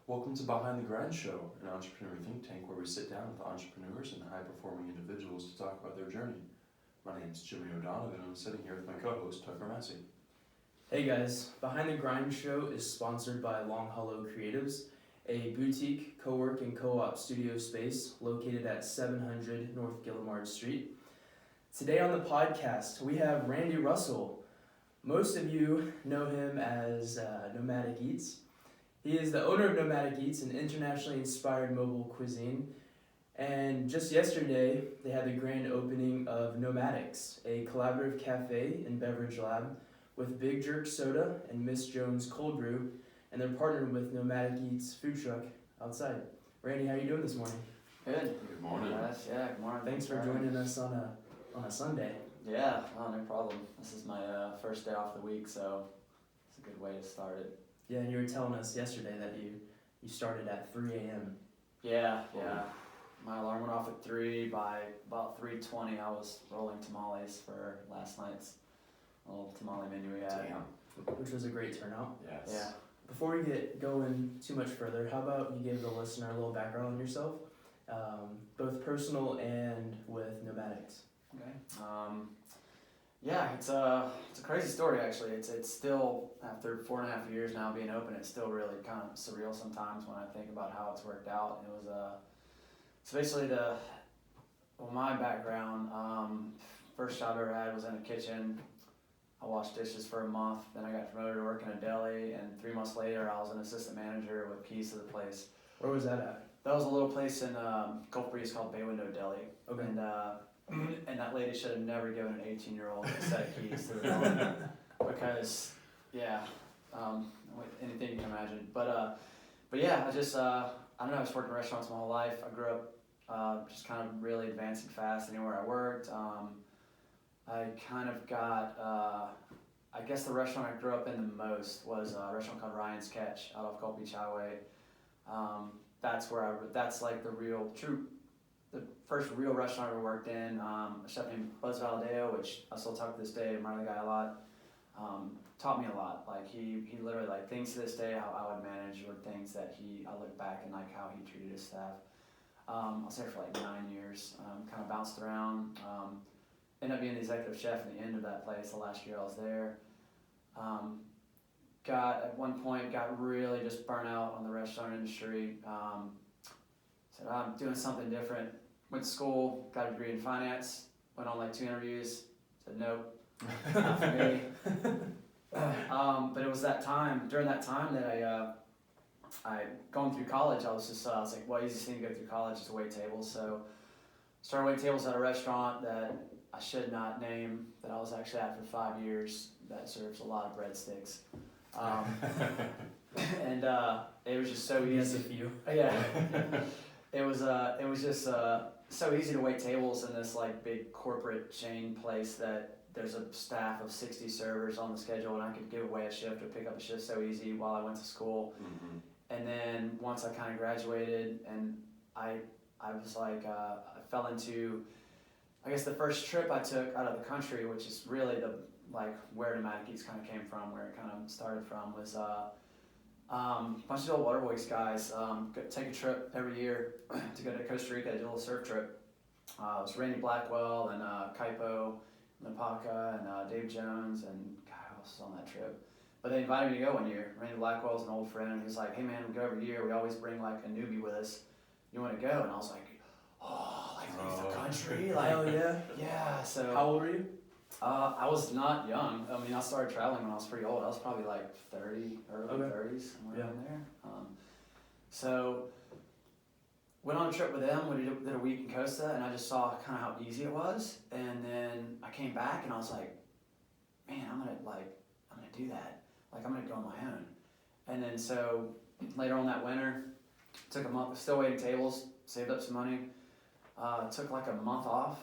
Welcome to Behind the Grind Show, an entrepreneur think tank where we sit down with entrepreneurs and high-performing individuals to talk about their journey. My name is Jimmy O'Donovan, and I'm sitting here with my co-host, Tucker Massey. Hey guys, Behind the Grind Show is sponsored by Long Hollow Creatives, a boutique, co-work, and co-op studio space located at 700 North Gillimard Street. Today on the podcast, we have Randy Russell. Most of you know him as Nomadic Eats. He is the owner of Nomadic Eats, an internationally inspired mobile cuisine. And just yesterday, they had the grand opening of Nomadics, a collaborative cafe and beverage lab with Big Jerk Soda and Miss Jones Cold Brew, and they're partnered with Nomadic Eats food truck outside. Randy, how are you doing this morning? Good. Good morning. Good morning. Thanks for joining us on a Sunday. Yeah, no problem. This is my first day off the week, so it's a good way to start it. Yeah, and you were telling us yesterday that you started at 3 a.m. Yeah. My alarm went off at 3. By about 3:20, I was rolling tamales for last night's little tamale menu we had. Damn. Which was a great turnout. Yes. Yeah. Before we get going too much further, how about you give the listener a little background on yourself, both personal and with Nomadics? Okay. Yeah, it's a crazy story actually. It's still, after 4.5 years now being open, it's still really kind of surreal sometimes when I think about how it's worked out. It was so basically my background, first job I ever had was in a kitchen. I washed dishes for a month, then I got promoted to work in a deli, and 3 months later I was an assistant manager with keys to the place. Where was that at? That was a little place in Cold Brew called Bay Window Deli. Okay. And that lady should have never given an 18-year-old a set of keys to the deli because, anything you can imagine. But yeah, I just I don't know. I just worked in restaurants my whole life. I grew up just kind of really advancing fast anywhere I worked. I kind of got I guess the restaurant I grew up in the most was a restaurant called Ryan's Catch out of Cold Beach Highway. That's like the first real restaurant I ever worked in. A chef named Buzz Valadeo, which I still talk to this day, admire the guy a lot, taught me a lot. Like he literally, like, things to this day how I would manage were things that I look back and like how he treated his staff. I was there for like 9 years, kind of bounced around, ended up being the executive chef at the end of that place the last year I was there. At one point got really just burnt out on the restaurant industry. Said, I'm doing something different. Went to school, got a degree in finance, went on like 2 interviews, said nope, not for me. But it was during that time that I going through college, I was like, well, easiest thing to go through college is to wait tables. So started waiting tables at a restaurant that I should not name, that I was actually at for 5 years, that serves a lot of breadsticks. And it was just so easy. Yes, a few. Yeah. It was just so easy to wait tables in this like big corporate chain place that there's a staff of 60 servers on the schedule, and I could give away a shift or pick up a shift so easy while I went to school. Mm-hmm. And then once I kind of graduated, and I was like I fell into, I guess, the first trip I took out of the country, which is really where Nomadic Eats kind of came from, where it kind of started from, was a bunch of old Waterboys guys take a trip every year to go to Costa Rica to do a little surf trip. It was Randy Blackwell and Kaipo, Napaka, and Dave Jones, and God, who else was on that trip? But they invited me to go one year. Randy Blackwell's an old friend, and he was like, hey man, we go every year, we always bring like a newbie with us. You want to go? And I was like, leave the country? Like, Hell yeah. yeah, so. How old were you? I was not young. I mean, I started traveling when I was pretty old. I was probably like 30, early 30s, somewhere around there. So went on a trip with them. We did a week in Costa, and I just saw kind of how easy it was. And then I came back, and I was like, man, I'm gonna do that. Like, I'm gonna go on my own. And then so later on that winter, took a month, still waiting tables, saved up some money, took like a month off.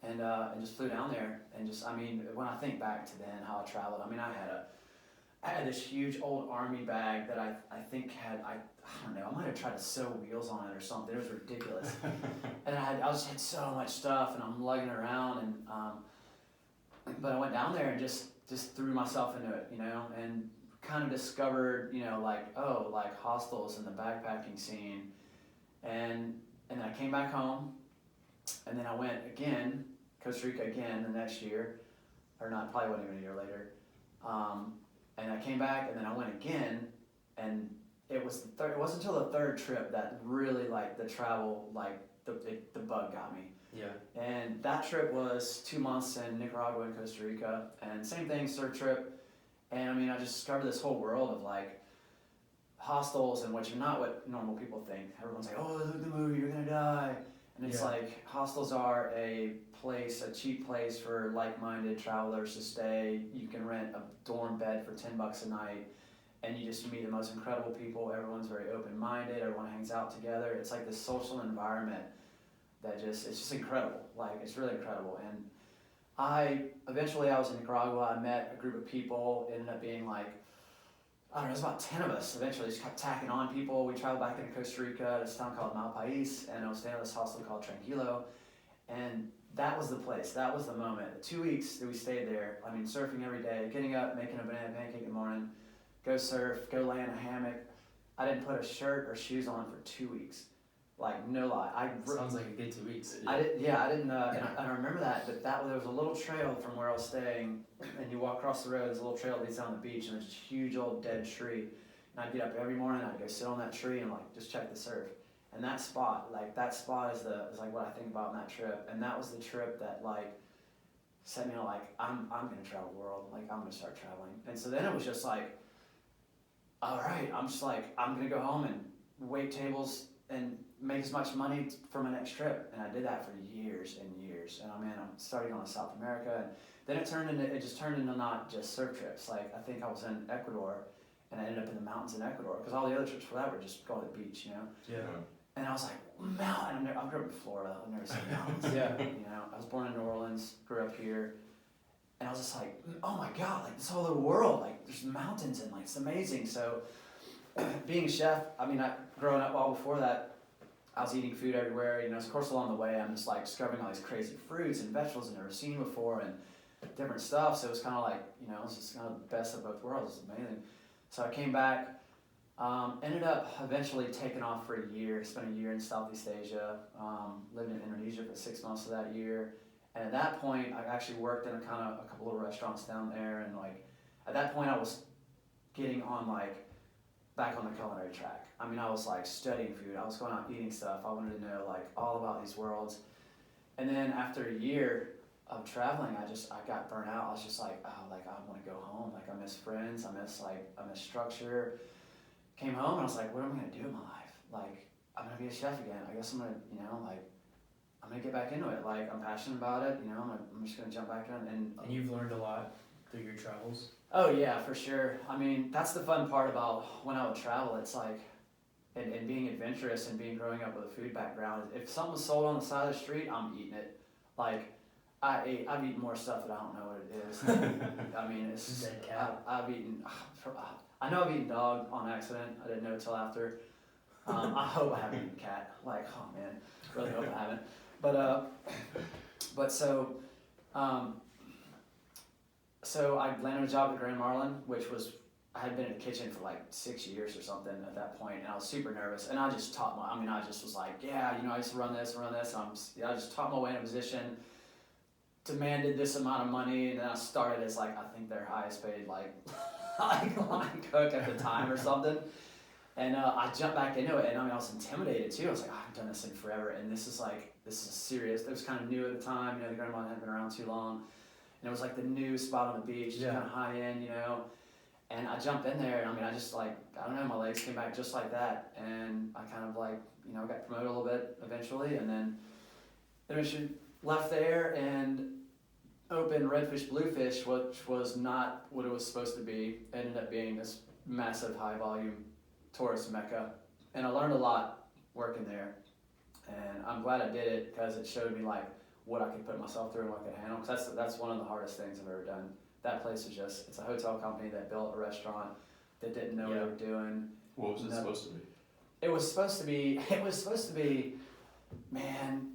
And just flew down there, and when I think back to then how I traveled, I had this huge old army bag that I think had, I don't know, I might have tried to sew wheels on it or something. It was ridiculous. And I just had so much stuff, and I'm lugging it around, but I went down there and just threw myself into it, and kind of discovered, like hostels and the backpacking scene, and then I came back home, and then I went again, Costa Rica again the next year, or not, probably wasn't even a year later, and I came back, and then I went again, and it wasn't until the third trip that really like the travel, like the bug got me. Yeah. And that trip was 2 months in Nicaragua and Costa Rica, and same thing, surf trip. And I mean, I just discovered this whole world of like hostels, and which are not what normal people think. Everyone's like, oh, look at the movie, you're gonna die. And it's like, hostels are a cheap place for like-minded travelers to stay. You can rent a dorm bed for $10 a night, and you just meet the most incredible people. Everyone's very open-minded, everyone hangs out together. It's like this social environment that it's just incredible. Like, it's really incredible. And I was in Nicaragua, I met a group of people, it ended up being like, I don't know, it was about 10 of us. Eventually just kept tacking on people. We traveled back into Costa Rica, this town called Malpais, and I was staying at this hostel called Tranquilo. And that was the place, that was the moment. The 2 weeks that we stayed there, I mean, surfing every day, getting up, making a banana pancake in the morning, go surf, go lay in a hammock. I didn't put a shirt or shoes on for 2 weeks. Like, no lie. Sounds like a good 2 weeks. I didn't, and I remember that, but there was a little trail from where I was staying, and you walk across the road, there's a little trail that leads down the beach, and there's this huge old dead tree. And I'd get up every morning, I'd go sit on that tree and like just check the surf. And that spot is like what I think about on that trip. And that was the trip that like set me on like, I'm gonna travel the world, like I'm gonna start traveling. And so then it was just like, all right, I'm gonna go home and wait tables and make as much money for my next trip. And I did that for years and years. And I'm starting on South America, and then it just turned into not just surf trips. Like, I think I was in Ecuador, and I ended up in the mountains in Ecuador, because all the other trips for that were just going to the beach, Yeah. And I was like, mountain, I grew up in Florida, I've never seen mountains. Yeah. I was born in New Orleans, grew up here, and I was just like, oh my God, like this whole other world, like there's mountains, and like it's amazing. So being a chef, growing up all before that, I was eating food everywhere, of course along the way I'm just like discovering all these crazy fruits and vegetables I've never seen before, and different stuff. So it was kind of like, it was just kind of the best of both worlds. It was amazing. So I came back, ended up eventually taking off for a year, spent a year in Southeast Asia, lived in Indonesia for 6 months of that year. And at that point, I actually worked in a couple of restaurants down there, and like, at that point I was getting on like, back on the culinary track. I was like studying food, I was going out eating stuff, I wanted to know like all about these worlds. And then after a year of traveling, I got burnt out. I was just like, oh, like I want to go home. Like I miss friends, I miss structure. Came home and I was like, what am I gonna do in my life? Like, I'm gonna be a chef again. I guess I'm gonna, I'm gonna get back into it. Like, I'm passionate about it, I'm just gonna jump back in. And you've learned a lot through your travels? Oh yeah, for sure. That's the fun part about when I would travel. It's like, and being adventurous and growing up with a food background. If something's sold on the side of the street, I'm eating it. Like, I've eaten more stuff that I don't know what it is. It's dead cat. I've eaten. I know I've eeaten dog on accident. I didn't know until after. I hope I haven't eaten cat. Like, oh man, really hope I haven't. But so I landed a job at Grand Marlin, which was, I had been in the kitchen for like 6 years or something at that point, and I was super nervous. And I just taught I just was like, yeah, I used to run this. And I just taught my way in a position, demanded this amount of money, and then I started as like, I think their highest paid like line cook at the time or something. And I jumped back into it, and I was intimidated too. I was like, I've done this thing forever, and this is serious. It was kind of new at the time, the Grand Marlin hadn't been around too long, and it was like the new spot on the beach, kind of high end, And I jumped in there, and I just like, I don't know, my legs came back just like that, and I kind of like, got promoted a little bit eventually, and then eventually left there and opened Redfish Bluefish, which was not what it was supposed to be. It ended up being this massive high volume tourist mecca, and I learned a lot working there, and I'm glad I did it because it showed me like what I could put myself through and what I could handle, because that's one of the hardest things I've ever done. That place was it's a hotel company that built a restaurant that didn't know what they were doing. What was it supposed to be? It was supposed to be, man,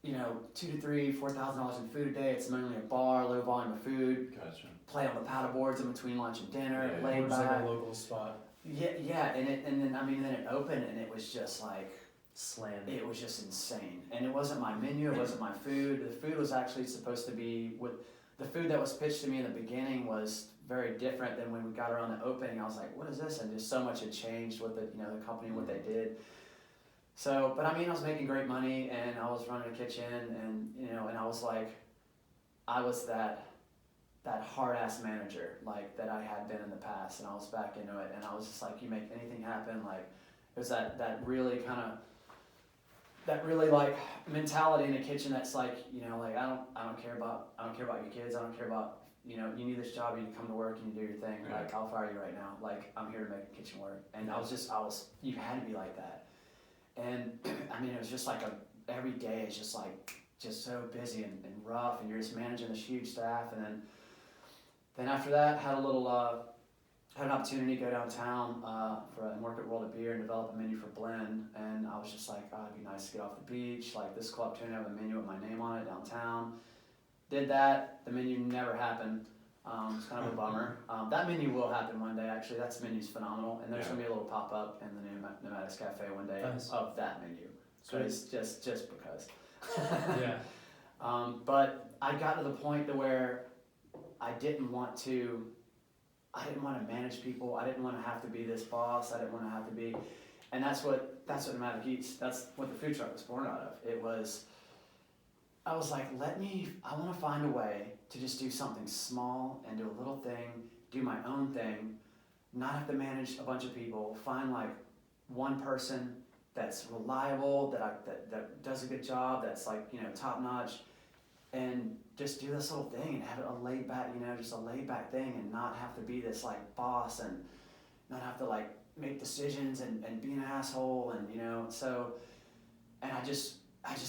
you know, $2,000 to $4,000 in food a day. It's mainly a bar, low volume of food. Gotcha. Play on the paddle boards in between lunch and dinner. Yeah, Laid Or just back. like a local spot. Yeah, and then it opened and it was just like Slammed. it was just insane. And it wasn't my menu, it wasn't my food. The food was actually supposed to be the food that was pitched to me in the beginning was very different than when we got around the opening. I was like, what is this? And just so much had changed with the company and what they did. So, but I mean, I was making great money and I was running a kitchen and and I was like, I was that hard ass manager like that I had been in the past, and I was back into it, and I was just like, you make anything happen. Like it was that really like mentality in the kitchen that's like, like I don't care about your kids, I don't care about, you need this job, you need to come to work and you do your thing. Yeah. Like I'll fire you right now. Like I'm here to make the kitchen work. And you had to be like that. And I mean, it was just like every day is just so busy and rough, and you're just managing this huge staff. And then after that, had an opportunity to go downtown and work at World of Beer and develop a menu for blend. And I was just like, oh, it'd be nice to get off the beach. Like this cool opportunity to have a menu with my name on it downtown. Did that. The menu never happened. It's kind of a bummer. That menu will happen one day, actually. That menu's phenomenal. And there's going to be a little pop-up in the new Nomadic Cafe one day of that menu. Just because. Yeah. But I got to the point to where I didn't want to manage people. I didn't want to have to be this boss. I didn't want to have to be, and that's what Nomadic Eats. That's what the food truck was born out of. I was like, I want to find a way to just do something small and do a little thing, do my own thing, not have to manage a bunch of people. Find like one person that's reliable, that does a good job, that's like top notch, and just do this little thing and have it a laid back, just a laid back thing, and not have to be this like boss and not have to like make decisions and be an asshole and so, and I just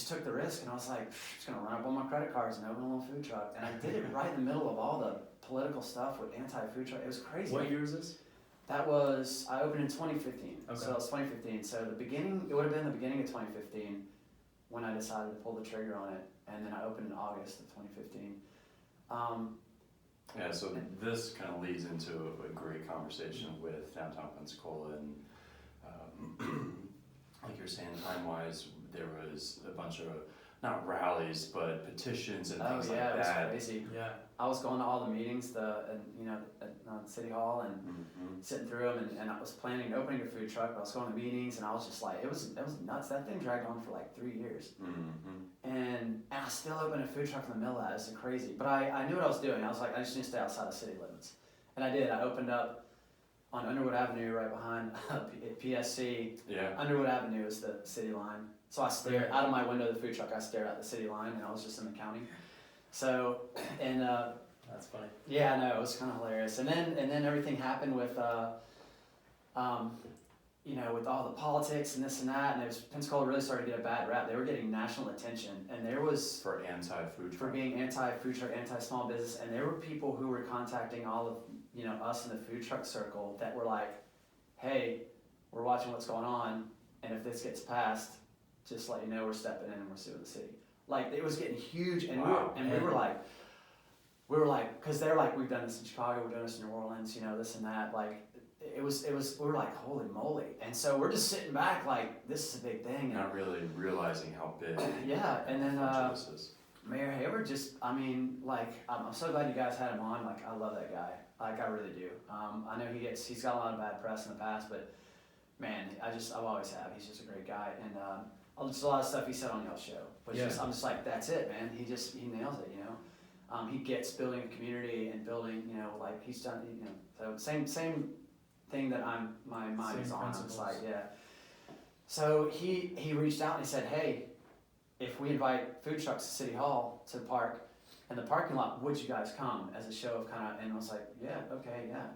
took the risk and I was like, just gonna run up on my credit cards and open a little food truck, and I did it right in the middle of all the political stuff with anti-food truck. It was crazy. What year was this? I opened in 2015. Okay. So it was 2015. So it would have been the beginning of 2015 when I decided to pull the trigger on it. And then I opened in August of 2015. Yeah, so this kind of leads into a great conversation with downtown Pensacola, and like you're saying, time-wise, there was a bunch of, not rallies, but petitions and things like that. Oh yeah, it was crazy. Yeah. I was going to all the meetings, at City Hall, and sitting through them, and I was planning on opening a food truck, but I was going to meetings, and I was just like, it was nuts. That thing dragged on for like 3 years. And I still opened a food truck in the middle of that. It was crazy. But I knew what I was doing. I was like, I just need to stay outside of city limits. And I did. I opened up on Underwood Avenue right behind PSC. Yeah. Underwood Avenue is the city line. So I stared out of my window of the food truck. I stared at the city line, and I was just in the county. So, and that's funny. yeah, no, it was kind of hilarious. And then everything happened with with all the politics and this and that, and Pensacola really started to get a bad rap. They were getting national attention, and there was for anti-food truck, for being anti-food truck, anti-small business, and there were people who were contacting all of us in the food truck circle that were like, "Hey, we're watching what's going on, and if this gets passed, just let you know we're stepping in and we're suing the city." Like it was getting huge, and we were like, because they're like, we've done this in Chicago, we're doing this in New Orleans, this and that, like. It was. We were like, holy moly! And so we're just sitting back, like, this is a big thing. And not really realizing how big. Yeah, and then this is. Mayor Hayward just. I mean, like, I'm so glad you guys had him on. Like, I love that guy. Like, I really do. I know he's got a lot of bad press in the past, but man, I've always have. He's just a great guy, and just a lot of stuff he said on y'all's show. But I'm just like, that's it, man. He nails it, He gets building a community and building, like he's done, So same thing that my mind is on. It's like, yeah. So he reached out and he said, hey, if we invite food trucks to City Hall to the park in the parking lot, would you guys come as a show of and I was like, yeah, okay, yeah.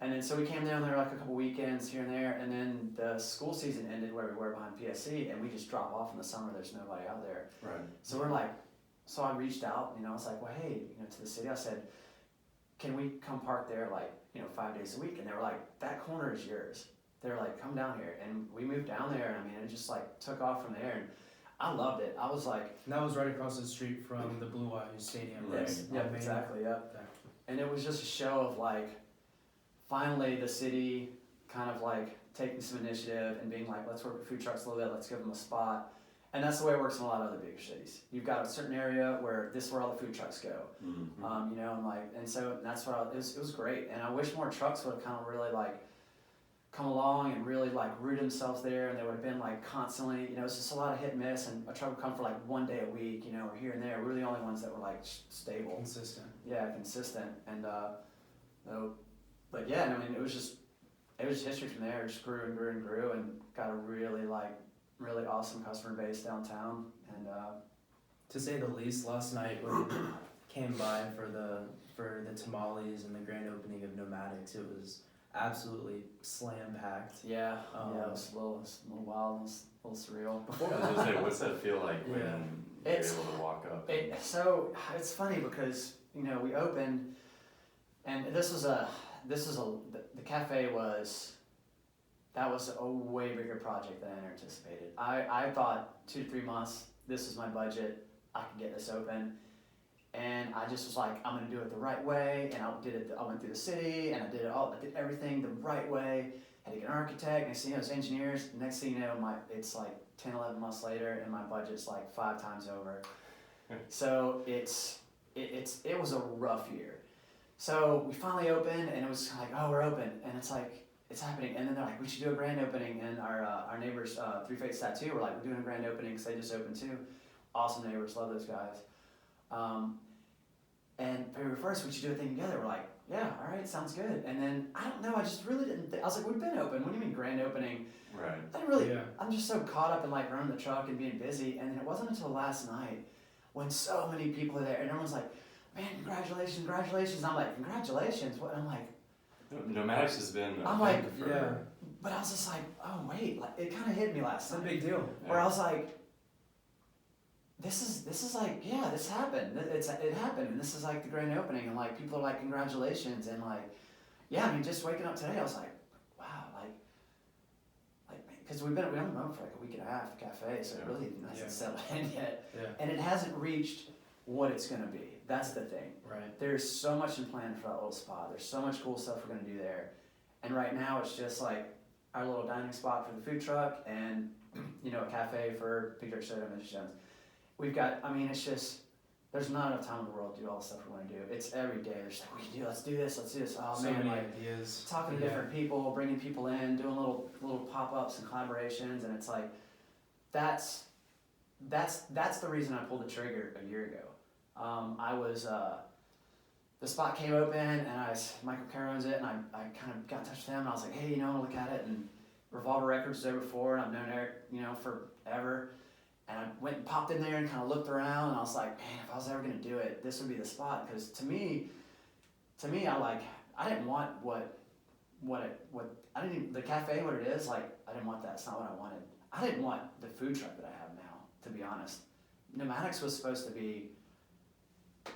And then so we came down there like a couple weekends here and there, and then the school season ended where we were behind PSC, and we just drop off in the summer. There's nobody out there. Right. So we're like, so I reached out, I was like, well, hey, to the city. I said, can we come park there 5 days a week? And they were like, that corner is yours. They were like, come down here. And we moved down there, and it just like took off from there. And I loved it. I was like, And that was right across the street from the Blue Wahoo Stadium, right? yes, yeah, On Main. exactly, yeah. Yeah. And it was just a show of like, finally the city kind of like taking some initiative and being like, let's work with food trucks a little bit, let's give them a spot. And that's the way it works in a lot of other bigger cities. You've got a certain area where this is where all the food trucks go, you know, and like, and so that's what it was great. And I wish more trucks would have kind of really like come along and really like root themselves there, and they would have been like constantly, you know, it's just a lot of hit and miss, and a truck would come for like one day a week, you know, or here and there. We were the only ones that were like stable. Consistent. Yeah, consistent. And no, but yeah, I mean, it was just history from there. It just grew and grew and grew, and got a really awesome customer base downtown. And to say the least, last night when we came by for the tamales and the grand opening of Nomadics, it was absolutely slam packed. yeah, it was a little wild, it was a little surreal. I was gonna say, what's that feel like when you're It's- able to walk up? So it's funny because, you know, we opened, and the cafe was a way bigger project than I anticipated. I thought 2 to 3 months, this is my budget, I could get this open. And I just was like, I'm gonna do it the right way, and I went through the city, and I did everything the right way. Had to get an architect, next thing you know, it's engineers. Next thing you know, it's like 10, 11 months later, and my budget's like 5 times over. So it was a rough year. So we finally opened, and it was like, oh, we're open, and it's like, it's happening. And then they're like, we should do a grand opening, and our neighbors, Three Fates Tattoo, were like, we're doing a grand opening because they just opened too. Awesome neighbors, love those guys. And February 1st, we should do a thing together. We're like, yeah, all right, sounds good. And then, I don't know, I just really didn't I was like, we've been open. What do you mean grand opening? Right. I didn't really, Yeah. I'm just so caught up in like running the truck and being busy. And then it wasn't until last night when so many people are there and everyone's like, man, congratulations, congratulations. And I'm like, congratulations? What? And I'm like, Nomadics has been a I'm thing like, for, yeah. but I was just like, oh wait, like it kind of hit me last It's a night. big deal. Where I was like, this is like, yeah, this happened. It happened, and this is like the grand opening, and like people are like, congratulations, and like, yeah, I mean, just waking up today, I was like, wow, like, because we've only been open for like a week and a half, the cafe, so it really hasn't settled in yet, and it hasn't reached what it's gonna be. That's the thing. Right. There's so much in plan for that little spot. There's so much cool stuff we're gonna do there, and right now it's just like our little dining spot for the food truck, and you know, a cafe for Big Dirt Soda and Mrs. Jones. We've got, I mean, it's just, there's not enough time in the world to do all the stuff we want to do. It's every day. There's like, we can do, let's do this. Oh So man, many like ideas. talking to different people, bringing people in, doing little pop-ups and collaborations, and it's like, that's the reason I pulled the trigger a year ago. The spot came open, and Michael Kerr owns it, and I kind of got in touch with him, and I was like, hey, you know, I want to look at it, and Revolver Records was there before, and I've known Eric, you know, forever. And I went and popped in there and kind of looked around, and I was like, man, if I was ever gonna do it, this would be the spot. Because to me, I didn't want the cafe, what it is, like, I didn't want that. It's not what I wanted. I didn't want the food truck that I have now, to be honest. Nomadics was supposed to be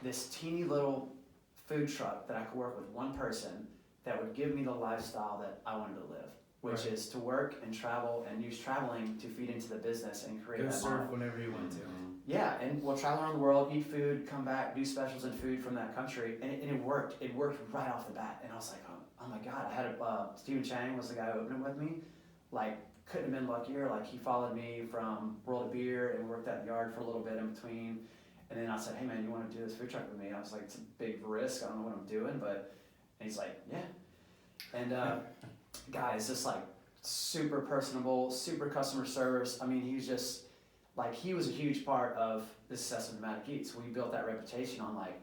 this teeny little food truck that I could work with one person that would give me the lifestyle that I wanted to live. Which Right. is to work and travel and use traveling to feed into the business and create Go that surf model. whenever you want to. Yeah, and we'll travel around the world, eat food, come back, do specials and food from that country, and it worked. It worked right off the bat, and I was like, oh my god! I had Stephen Chang was the guy who opened it with me. Like, couldn't have been luckier. Like, he followed me from World of Beer and worked at the yard for a little bit in between, and then I said, hey man, you want to do this food truck with me? I was like, it's a big risk. I don't know what I'm doing, but and he's like, yeah, and guy is just like super personable, super customer service. I mean, he was just like, he was a huge part of the success of Nomadic Eats. We built that reputation on like,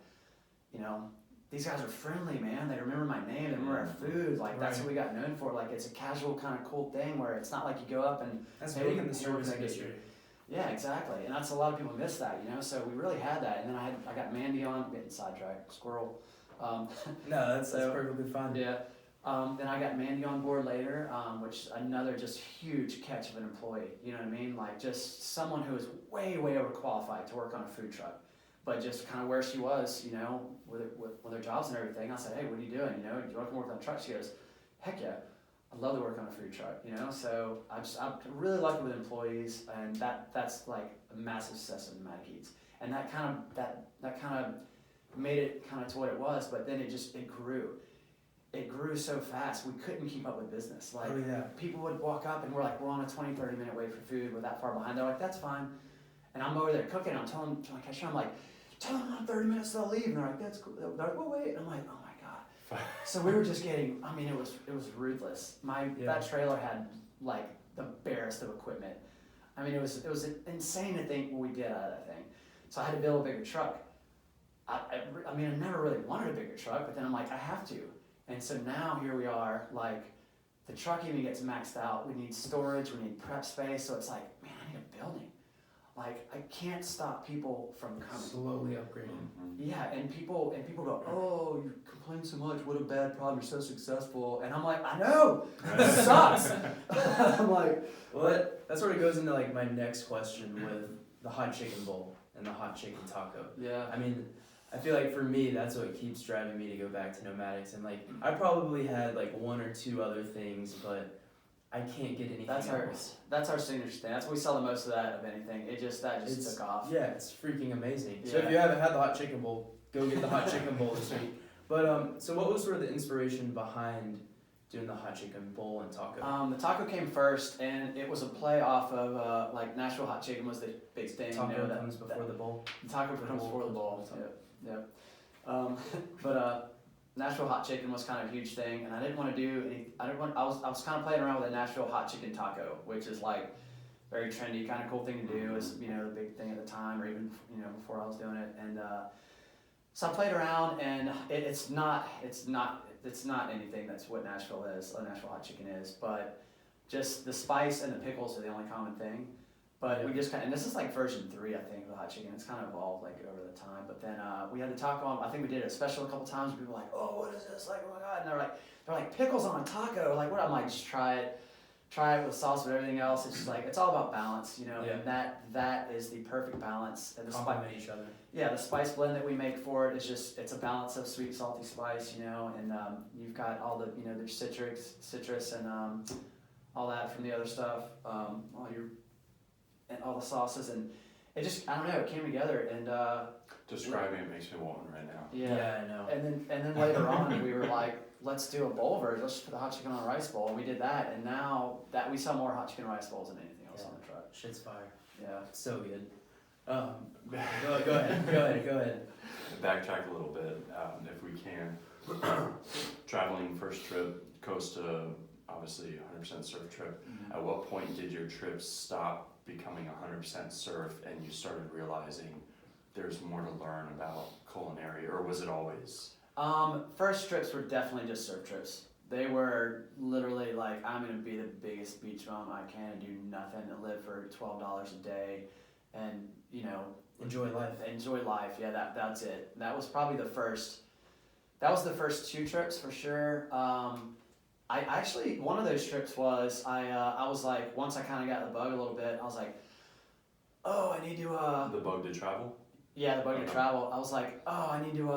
you know, these guys are friendly, man. They remember my name, they remember our food. Like, that's what we got known for. Like, it's a casual kind of cool thing where it's not like you go up and That's hey, big in the we're service gonna get industry. you. Yeah, exactly. And that's a lot of people miss that, you know. So we really had that. And then I got Mandy on, getting sidetracked, squirrel. No, that's perfectly fine. Yeah. Then I got Mandy on board later, which another just huge catch of an employee. You know what I mean? Like, just someone who is way, way overqualified to work on a food truck, but just kind of where she was, you know, with her jobs and everything. I said, hey, what are you doing? You know, do you want to come work on a truck? She goes, heck yeah. I love to work on a food truck, you know. So I'm really lucky with employees, and that's like a massive success of Nomadic Eats, and that kind of made it kind of to what it was. But then it grew. It grew so fast, we couldn't keep up with business. Like, people would walk up and we're on a 20-30 minute wait for food, we're that far behind. They're like, that's fine. And I'm over there cooking, I'm telling my cashier, I'm like, tell them in 30 minutes they'll leave. And they're like, that's cool. They're like, well, wait. And I'm like, oh my God. So we were just getting, I mean, it was ruthless. That trailer had like the barest of equipment. I mean, it was insane to think what we did out of that thing. So I had to build a bigger truck. I mean, I never really wanted a bigger truck, but then I'm like, I have to. And so now here we are, like, the truck even gets maxed out. We need storage, we need prep space. So it's like, man, I need a building. Like, I can't stop people from coming. Slowly upgrading. Yeah, and people go, oh, you complain so much. What a bad problem. You're so successful. And I'm like, I know. It sucks. I'm like, well, that sort of goes into like my next question with the hot chicken bowl and the hot chicken taco. Yeah. I mean, I feel like for me, that's what keeps driving me to go back to Nomadics. And like, I probably had like one or two other things, but I can't get anything else. That's our signature thing. That's what we sell the most of that of anything. It just took off. Yeah, it's freaking amazing. So Yeah. if you haven't had the hot chicken bowl, go get the hot chicken bowl this week. But so what was sort of the inspiration behind doing the hot chicken bowl and taco? The taco came first, and it was a play off of like Nashville hot chicken was the big thing. Taco you know, comes before the bowl. The taco comes before the bowl. Yep. But Nashville hot chicken was kind of a huge thing, and I didn't want to do any. I was kind of playing around with a Nashville hot chicken taco, which is like very trendy, kind of cool thing to do. Is the big thing at the time, or even before I was doing it. And so I played around, and it's not anything that's what Nashville is. What Nashville hot chicken is, but just the spice and the pickles are the only common thing. But we just and this is like version 3, I think, of the hot chicken. It's kind of evolved like over the time. But then we had the taco on. I think we did a special a couple times. People were like, "Oh, what is this? Like, oh my God!" And they're like pickles on a taco. Like, what? I'm like, just try it with sauce, with everything else. It's just like it's all about balance, And that is the perfect balance. And the complement each other. Yeah, the spice blend that we make for it is it's a balance of sweet, salty spice, And you've got all the the citrus, and all that from the other stuff. And all the sauces, and it just, I don't know, it came together, and describing it makes me want one right now. Yeah, I know. And then later on we were like, let's do a bowl version. Let's just put the hot chicken on a rice bowl, and we did that, and now that we sell more hot chicken rice bowls than anything else on the truck. Shit's fire. Yeah. So good. Go ahead. Backtrack a little bit, if we can. Traveling first trip, coast to obviously 100% surf trip. Mm-hmm. At what point did your trips stop becoming 100% surf and you started realizing there's more to learn about culinary, or was it always? First trips were definitely just surf trips. They were literally like, I'm gonna be the biggest beach bum I can and do nothing and live for $12 a day, and enjoy life. Yeah, that's it. That was probably the first. That was the first 2 trips for sure. I actually, one of those trips was I was like, once I kind of got the bug a little bit, I was like, oh, I need to The bug to travel? Yeah, the bug to travel. I was like, oh, I need to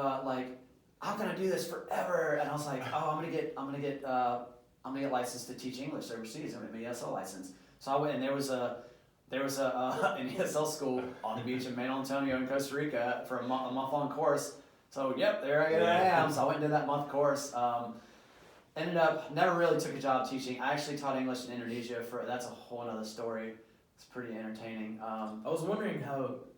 how can I do this forever? And I was like, oh, I'm gonna get licensed to teach English overseas. I'm gonna get an ESL license. So I went, and there was an ESL school on the beach in San Antonio in Costa Rica for a month-long course. So yep, there I am. So I went and did that month course. Ended up, never really took a job teaching. I actually taught English in Indonesia that's a whole other story. It's pretty entertaining. I was wondering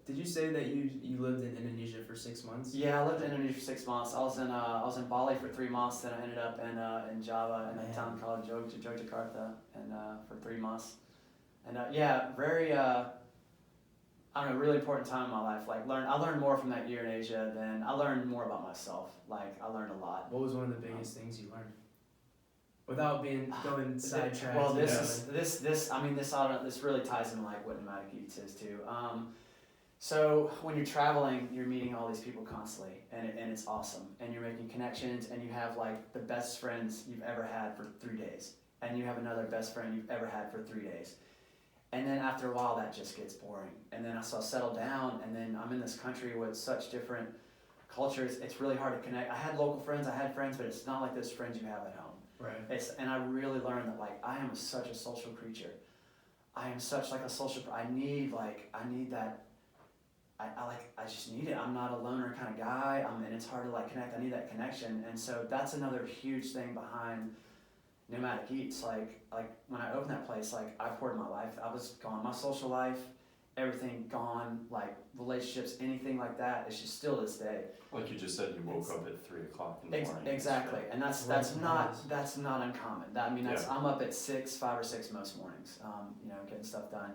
did you say that you lived in Indonesia for 6 months? Yeah, I lived in Indonesia for 6 months. I was in Bali for 3 months, then I ended up in Java in a town called Yogyakarta, and for 3 months. And very, really important time in my life. Like I learned more from that year in Asia than I learned more about myself. Like I learned a lot. What was one of the biggest things you learned? Without going sidetracked. Well, this really ties into like what Nomadic Eats is too. So when you're traveling, you're meeting all these people constantly, and it's awesome. And you're making connections, and you have like the best friends you've ever had for 3 days, and you have another best friend you've ever had for 3 days. And then after a while, that just gets boring. And then I settle down, and then I'm in this country with such different cultures. It's really hard to connect. I had local friends, I had friends, but it's not like those friends you have at home. Right. And I really learned that like I am such a social creature. I am such like a social. I need that. I just need it. I'm not a loner kind of guy. And it's hard to like connect. I need that connection, and so that's another huge thing behind Nomadic Eats. Like when I opened that place, like I poured my life. I was gone. My social life, everything gone. Like relationships, anything like that. It's just still this day. Like you just said, you woke up at 3 o'clock in the morning. Exactly, and that's not uncommon. I'm up at 5 or 6 most mornings. Getting stuff done,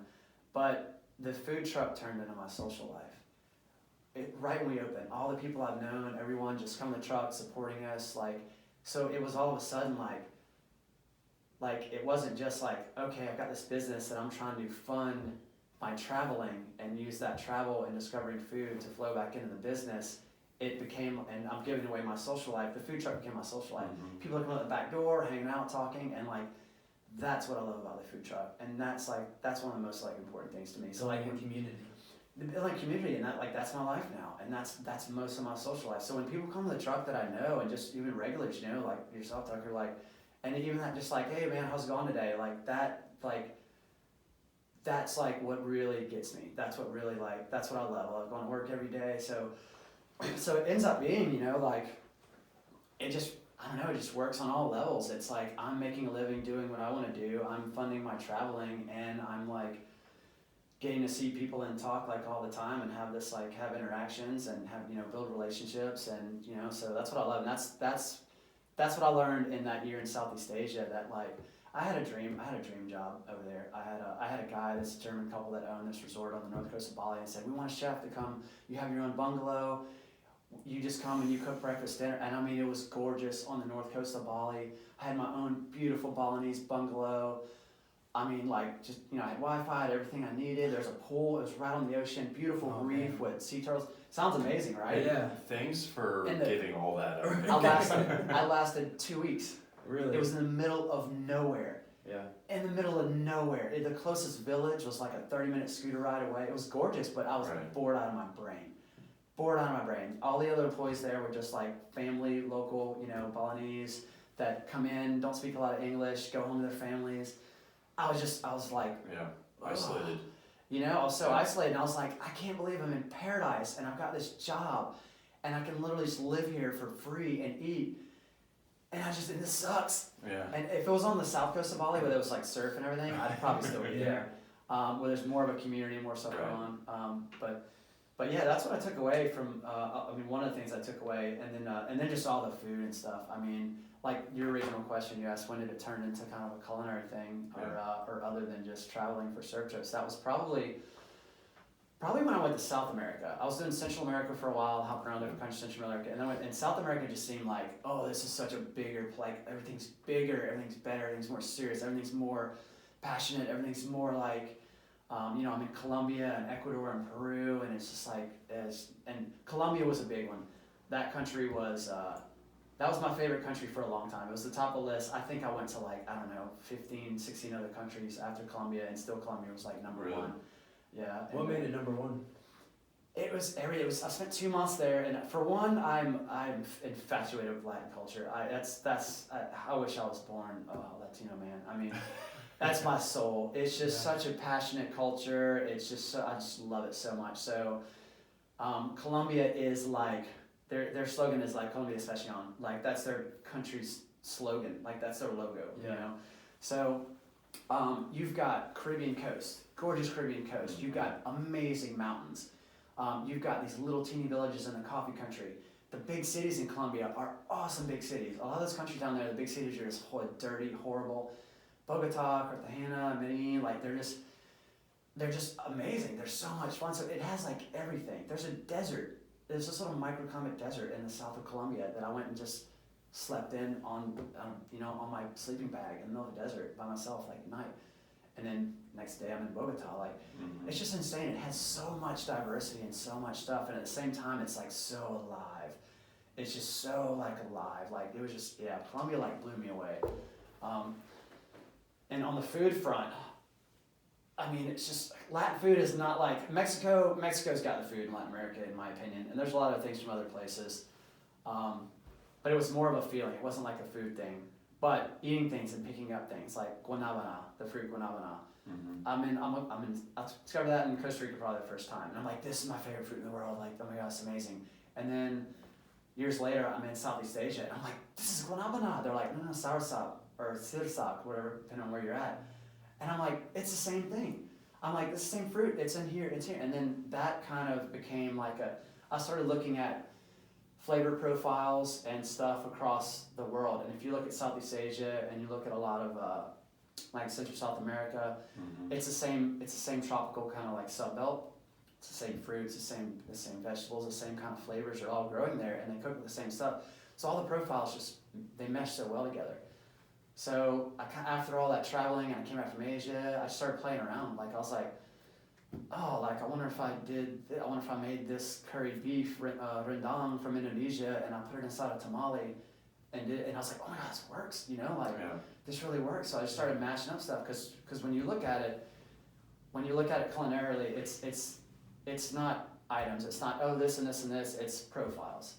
but the food truck turned into my social life. Right when we opened, all the people I've known, everyone just come to the truck supporting us. So it was all of a sudden like it wasn't just like, okay, I've got this business that I'm trying to fund my traveling and use that travel and discovering food to flow back into the business. It became, and I'm giving away my social life. The food truck became my social life. Mm-hmm. People are coming out the back door, hanging out, talking, and that's what I love about the food truck. And that's one of the most important things to me. So community. Building community, and that's my life now, and that's most of my social life. So when people come to the truck that I know, and just even regulars, like yourself, Tucker, and even that, just hey man, how's it going today? That's what really gets me. That's what really that's what I love. I love going to work every day. So it ends up being, it just, I don't know, it just works on all levels. It's I'm making a living doing what I want to do. I'm funding my traveling, and I'm getting to see people and talk all the time and have this have interactions and have build relationships, and so that's what I love. And that's what I learned in that year in Southeast Asia, that I had a dream job over there. I had a guy, this German couple that owned this resort on the north coast of Bali, and said, we want a chef to come, you have your own bungalow, you just come and you cook breakfast, dinner. And I mean, it was gorgeous on the north coast of Bali. I had my own beautiful Balinese bungalow. I mean, I had Wi-Fi, I had everything I needed. There's a pool, it was right on the ocean, beautiful reef with sea turtles. Sounds amazing, right? Yeah. Thanings for giving all that up. I lasted 2 weeks. Really? It was in the middle of nowhere. Yeah. In the middle of nowhere. The closest village was a 30-minute scooter ride away. It was gorgeous, but I was bored out of my brain. All the other employees there were just family, local, Balinese, that come in, don't speak a lot of English, go home to their families. I was isolated. I was so isolated, and I was I can't believe I'm in paradise, and I've got this job, and I can literally just live here for free and eat, and this sucks. Yeah. And if it was on the south coast of Bali where there was surf and everything, I'd probably still be there, where there's more of a community, more stuff going on. But yeah, that's what I took away from. One of the things I took away, and then just all the food and stuff. I mean, your original question, you asked when did it turn into kind of a culinary thing, or other than just traveling for surf trips. That was probably when I went to South America. I was doing Central America for a while, helping around different countries in Central America, and then in South America, it just seemed this is such a bigger, everything's bigger, everything's better, everything's more serious, everything's more passionate, everything's more I'm in Colombia and Ecuador and Peru, and it's just and Colombia was a big one. That country was, that was my favorite country for a long time. It was the top of the list. I think I went to 15, 16 other countries after Colombia, and still Colombia was number one. Yeah. What made it number one? It was everything. I spent 2 months there, and for one, I'm infatuated with Latin culture. I wish I was born a Latino man. I mean, that's my soul. It's just such a passionate culture. It's just I just love it so much. So, Colombia is their slogan is Colombia es Fashion. That's their country's slogan. That's their logo. Yeah. So, you've got Caribbean coast, gorgeous Caribbean coast. You've got amazing mountains. You've got these little teeny villages in the coffee country. The big cities in Colombia are awesome big cities. A lot of those countries down there, the big cities are just dirty, horrible. Bogota, Cartagena, Medellin, they're just amazing. They're so much fun. So it has everything. There's a desert. There's this little microclimate desert in the south of Colombia that I went and just slept in on my sleeping bag in the middle of the desert by myself at night. And then next day I'm in Bogota. It's just insane. It has so much diversity and so much stuff, and at the same time it's so alive. It's just so alive. It was just Colombia blew me away. And on the food front, I mean, it's just Latin food is not Mexico. Mexico's got the food in Latin America, in my opinion, and there's a lot of things from other places. But it was more of a feeling. It wasn't a food thing. But eating things and picking up things like guanabana, the fruit guanabana. I discovered that in Costa Rica probably the first time, and I'm like, this is my favorite fruit in the world. Like, oh my god, it's amazing. And then years later, I'm in Southeast Asia, and I'm like, this is guanabana. They're like, no, soursop or sirsak, whatever, depending on where you're at. And I'm like, it's the same thing. I'm like, it's the same fruit. It's in here. It's here. And then that kind of became like I started looking at flavor profiles and stuff across the world. And if you look at Southeast Asia and you look at a lot of like Central South America, it's the same tropical kind of like subbelt. It's the same fruits, the same vegetables, the same kind of flavors are all growing there, and they cook with the same stuff. So all the profiles just they mesh so well together. So after all that traveling, and I came back from Asia, I started playing around. Like I was like, oh, like I wonder if I made this curried beef rendang from Indonesia, and I put it inside a tamale, and I was like, oh my god, this works, this really works. So I just started mashing up stuff because when you look at it culinarily, it's not items, it's not this and this and this, it's profiles.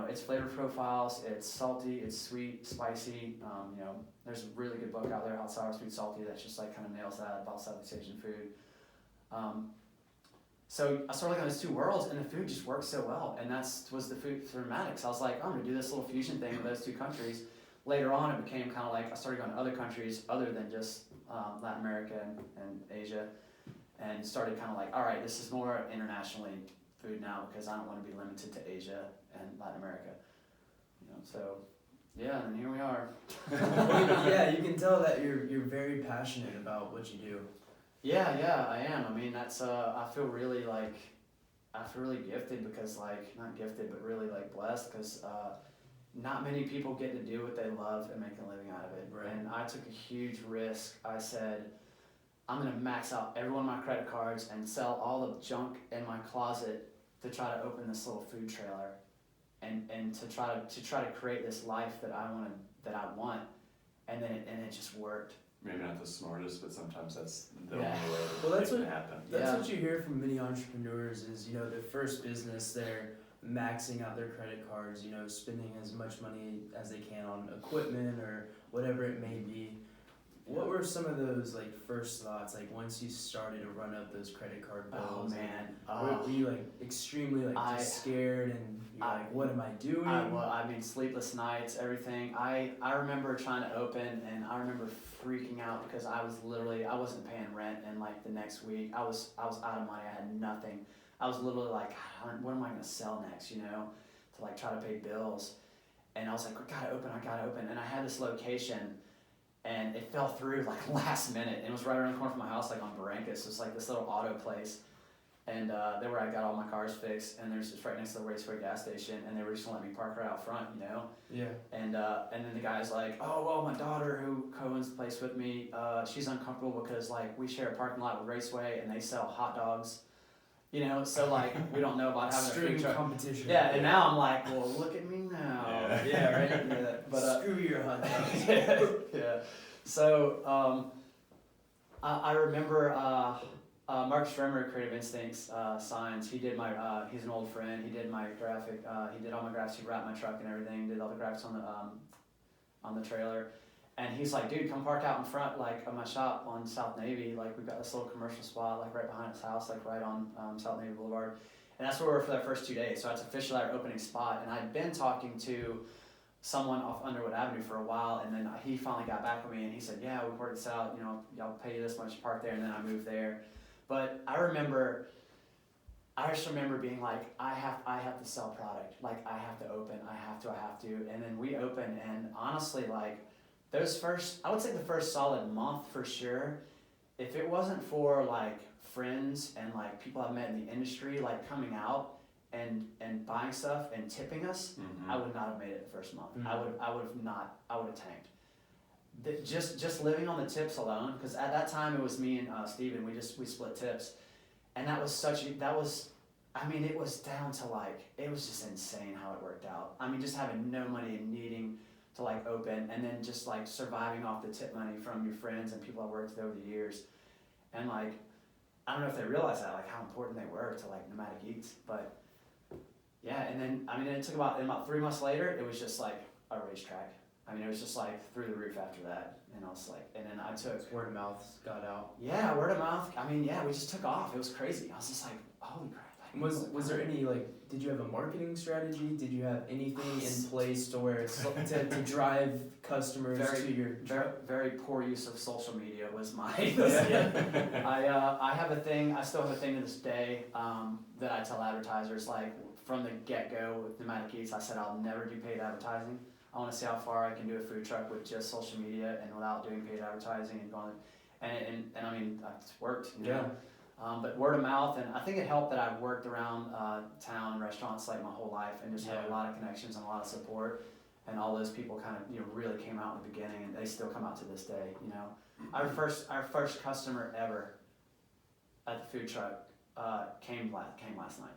It's flavor profiles, it's salty, it's sweet, spicy. There's a really good book out there, Hot, Sour, Sweet, Salty, that just like kind of nails that about Southeast Asian food. So I started looking at those two worlds, and the food just worked so well, and that was the food for Nomadic. So I was like, I'm gonna do this little fusion thing with those two countries. Later on, it became kind of like I started going to other countries other than just Latin America and Asia, and started kind of like, all right, this is more internationally food now because I don't want to be limited to Asia and Latin America. So yeah, and here we are. Yeah, you can tell that you're very passionate about what you do. Yeah, I am. I mean, that's I feel really gifted because not gifted, but really blessed because not many people get to do what they love and make a living out of it. Right. And I took a huge risk. I said, I'm gonna max out every one of my credit cards and sell all the junk in my closet to try to open this little food trailer, and to try to create this life that I want, and it just worked. Maybe not the smartest, but sometimes that's the only Yeah. way Well, it that's can what- happen. That's Yeah. what you hear from many entrepreneurs is, their first business, they're maxing out their credit cards, spending as much money as they can on equipment or whatever it may be. What were some of those first thoughts, once you started to run up those credit card bills? Oh man. Were you extremely just scared and you're like, what am I doing? I mean, sleepless nights, everything. I remember trying to open, and I remember freaking out because I wasn't paying rent, and the next week I was out of money. I had nothing. I was literally like, what am I gonna sell next? To try to pay bills, and I was like, I gotta open, and I had this location. And it fell through last minute. And it was right around the corner from my house, on Barrancas. It's this little auto place. And there where I got all my cars fixed. And it's right next to the Raceway gas station. And they were just gonna let me park right out front, Yeah. And then the guy's like, oh, well, my daughter who co-owns the place with me, she's uncomfortable because we share a parking lot with Raceway and they sell hot dogs. So we don't know about having a food truck. Competition. Yeah, and now I'm like, well, look at me now. Yeah, right? Yeah, but screw your hot dogs. yeah. So I remember Mark Schremer, Creative Instincts Signs. He did my. He's an old friend. He did my graphic. He did all my graphics. He wrapped my truck and everything. Did all the graphics on the trailer. And he's like, dude, come park out in front of my shop on South Navy. We've got this little commercial spot right behind his house, right on South Navy Boulevard. And that's where we were for that first 2 days. So it's officially our opening spot. And I'd been talking to someone off Underwood Avenue for a while, and then he finally got back with me and he said, yeah, we worked this out, y'all pay you this much to park there, and then I moved there. But I just remember being like, I have to sell product. I have to open, I have to. And then we opened, and honestly, I would say the first solid month for sure, if it wasn't for friends and people I've met in the industry coming out and buying stuff and tipping us, I would not have made it the first month. I would have tanked. Just living on the tips alone, because at that time it was me and Steven, we split tips, and it was down to it was just insane how it worked out. Just having no money and needing to open, and then just surviving off the tip money from your friends and people I worked with over the years, and I don't know if they realized that how important they were to Nomadic Eats, but yeah. And then it took about 3 months later, it was just a racetrack. I mean, it was just like through the roof after that. And I was like, and then I took Word of mouth got out. Yeah, word of mouth. I mean, yeah, we just took off. It was crazy. I was just like, holy crap. Like, Was there any did you have a marketing strategy? Did you have anything in place to where to drive customers to your very poor use of social media was my Yeah. I have a thing, I still have a thing to this day that I tell advertisers, like from the get-go with Nomadic Eats, I said I'll never do paid advertising. I want to see how far I can do a food truck with just social media and without doing paid advertising and going, and I mean, it's worked, you know? But word of mouth, and I think it helped that I've worked around town and restaurants like my whole life and just had a lot of connections and a lot of support. And all those people kind of, you know, really came out in the beginning, and they still come out to this day, you know. Our first customer ever at the food truck came last night.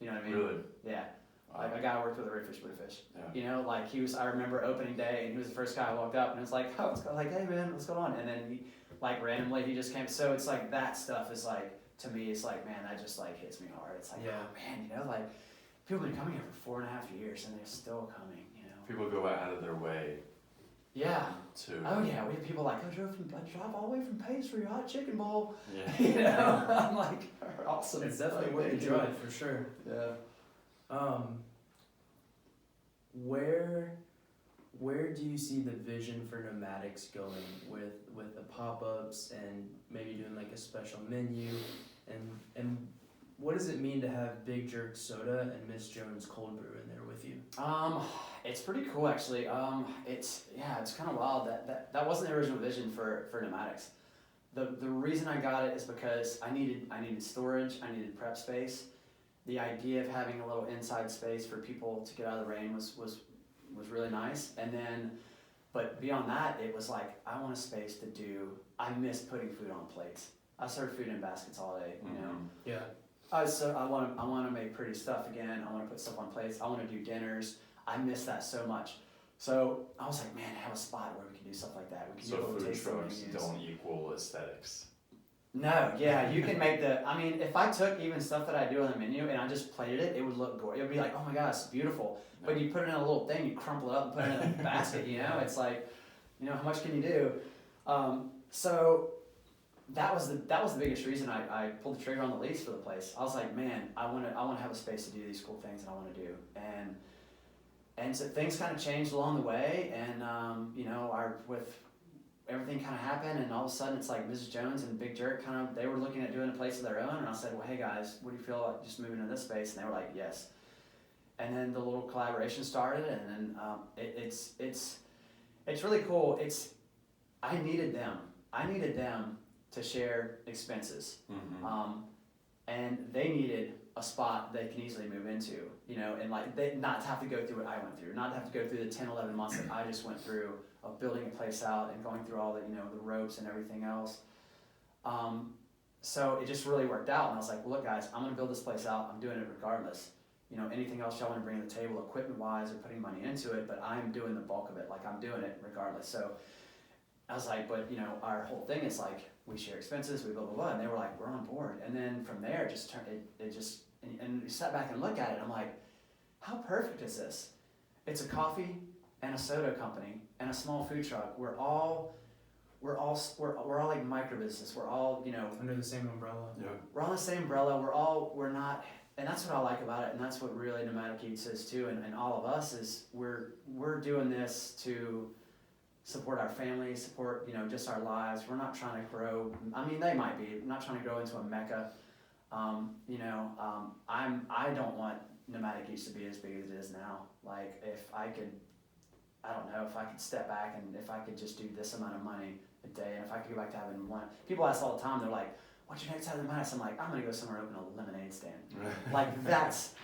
You know what I mean? Really? Yeah. Wow. Like a guy I worked with at Ray Fish Blue Fish. Yeah. You know, like I remember opening day, and he was the first guy I walked up, and it was like, oh, what's going on? Like, hey man, what's going on? And then he, like randomly, he just came. So it's like that stuff is like, to me, it's like, man, that just like hits me hard. It's like, oh man, you know, like people have been coming here for 4.5 years, and they're still coming. You know. People go out of their way. Yeah. To. Oh yeah, we have people like, I drove all the way from Pace for your hot chicken bowl. Yeah. You know, I'm like, awesome. It's definitely worth the drive for sure. Yeah. Where do you see the vision for Nomadics going with the pop-ups and maybe doing like a special menu, and what does it mean to have Big Jerk Soda and Miss Jones Cold Brew in there with you? It's pretty cool actually. It's kind of wild that wasn't the original vision for Nomadics. The reason I got it is because I needed storage, I needed prep space. The idea of having a little inside space for people to get out of the rain was really nice. And then, but beyond that, it was like, I want a space to do, I miss putting food on plates. I serve food in baskets all day, you know? Yeah. I want to make pretty stuff again. I want to put stuff on plates. I want to do dinners. I miss that so much. So I was like, man, have a spot where we can do stuff like that. We can do food tasting trucks menus. don't equal aesthetics. No, yeah, you can make I mean, if I took even stuff that I do on the menu and I just plated it, it would look gorgeous. It would be like, oh my gosh, it's beautiful. But you put it in a little thing, you crumple it up and put it in a basket, you know? It's like, you know, how much can you do? So that was the biggest reason I pulled the trigger on the lease for the place. I was like, man, I want to have a space to do these cool things that I want to do. And so things kind of changed along the way, and you know, everything kind of happened, and all of a sudden it's like Mrs. Jones and Big Jerk they were looking at doing a place of their own, and I said, well, hey guys, what do you feel like just moving to this space? And they were like, yes. And then the little collaboration started, and then it's really cool. I needed them to share expenses, and they needed a spot they can easily move into, you know, and like they not have to go through what I went through, not have to go through the 10, 11 months that I just went through of building a place out and going through all the, you know, the ropes and everything else. So it just really worked out, and I was like, well, look guys, I'm gonna build this place out. I'm doing it regardless. You know, anything else y'all want to bring to the table equipment-wise or putting money into it, but I'm doing the bulk of it. Like, I'm doing it regardless. So I was like, but, you know, our whole thing is like, we share expenses, we blah, blah, blah. And they were like, we're on board. And then from there, it just turned, and we sat back and looked at it, and I'm like, how perfect is this? It's a coffee and a soda company and a small food truck. We're all like micro business. We're all, you know, under the same umbrella. Yeah. We're on the same umbrella. we're not. And that's what I like about it, and that's what really Nomadic Eats is too, and all of us is we're doing this to support our family, support, you know, just our lives. We're not trying to grow. I mean, they might be. I'm not trying to grow into a mecca. You know, I don't want Nomadic Eats to be as big as it is now. Like, if I could, I don't know, if I could step back and if I could just do this amount of money a day, and if I could go back to having one. People ask all the time. They're like, what's your next time in the I'm like, I'm gonna go somewhere and open a lemonade stand. Like,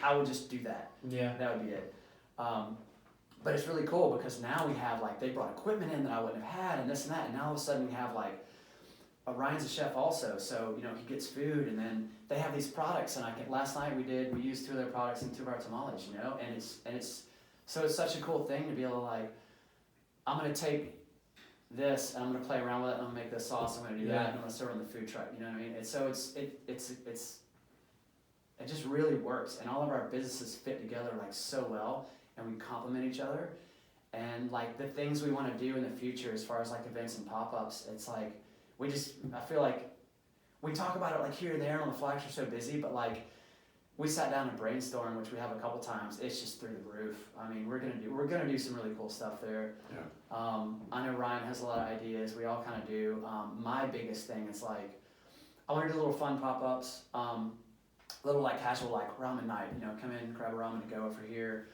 I would just do that. Yeah. That would be it. But it's really cool because now we have, like, they brought equipment in that I wouldn't have had, and this and that, and now all of a sudden we have, like, Ryan's a chef also, so, you know, he gets food, and then they have these products, and last night we used 2 of their products in 2 of our tamales, you know, and it's such a cool thing to be able to, like, I'm gonna take this, and I'm gonna play around with it, and I'm gonna make this sauce, I'm gonna do that, and I'm gonna serve it on the food truck, you know what I mean? It just really works, and all of our businesses fit together, like, so well, and we complement each other, And like the things we want to do in the future as far as like events and pop-ups, it's like I feel like we talk about it like here and there and on the flags are so busy, but like we sat down and brainstormed, which we have a couple times. It's just through the roof. I mean, we're gonna do some really cool stuff there. Yeah. I know Ryan has a lot of ideas. We all kind of do. My biggest thing is like I want to do little fun pop-ups, little like casual like ramen night. You know, come in, grab a ramen and go over here.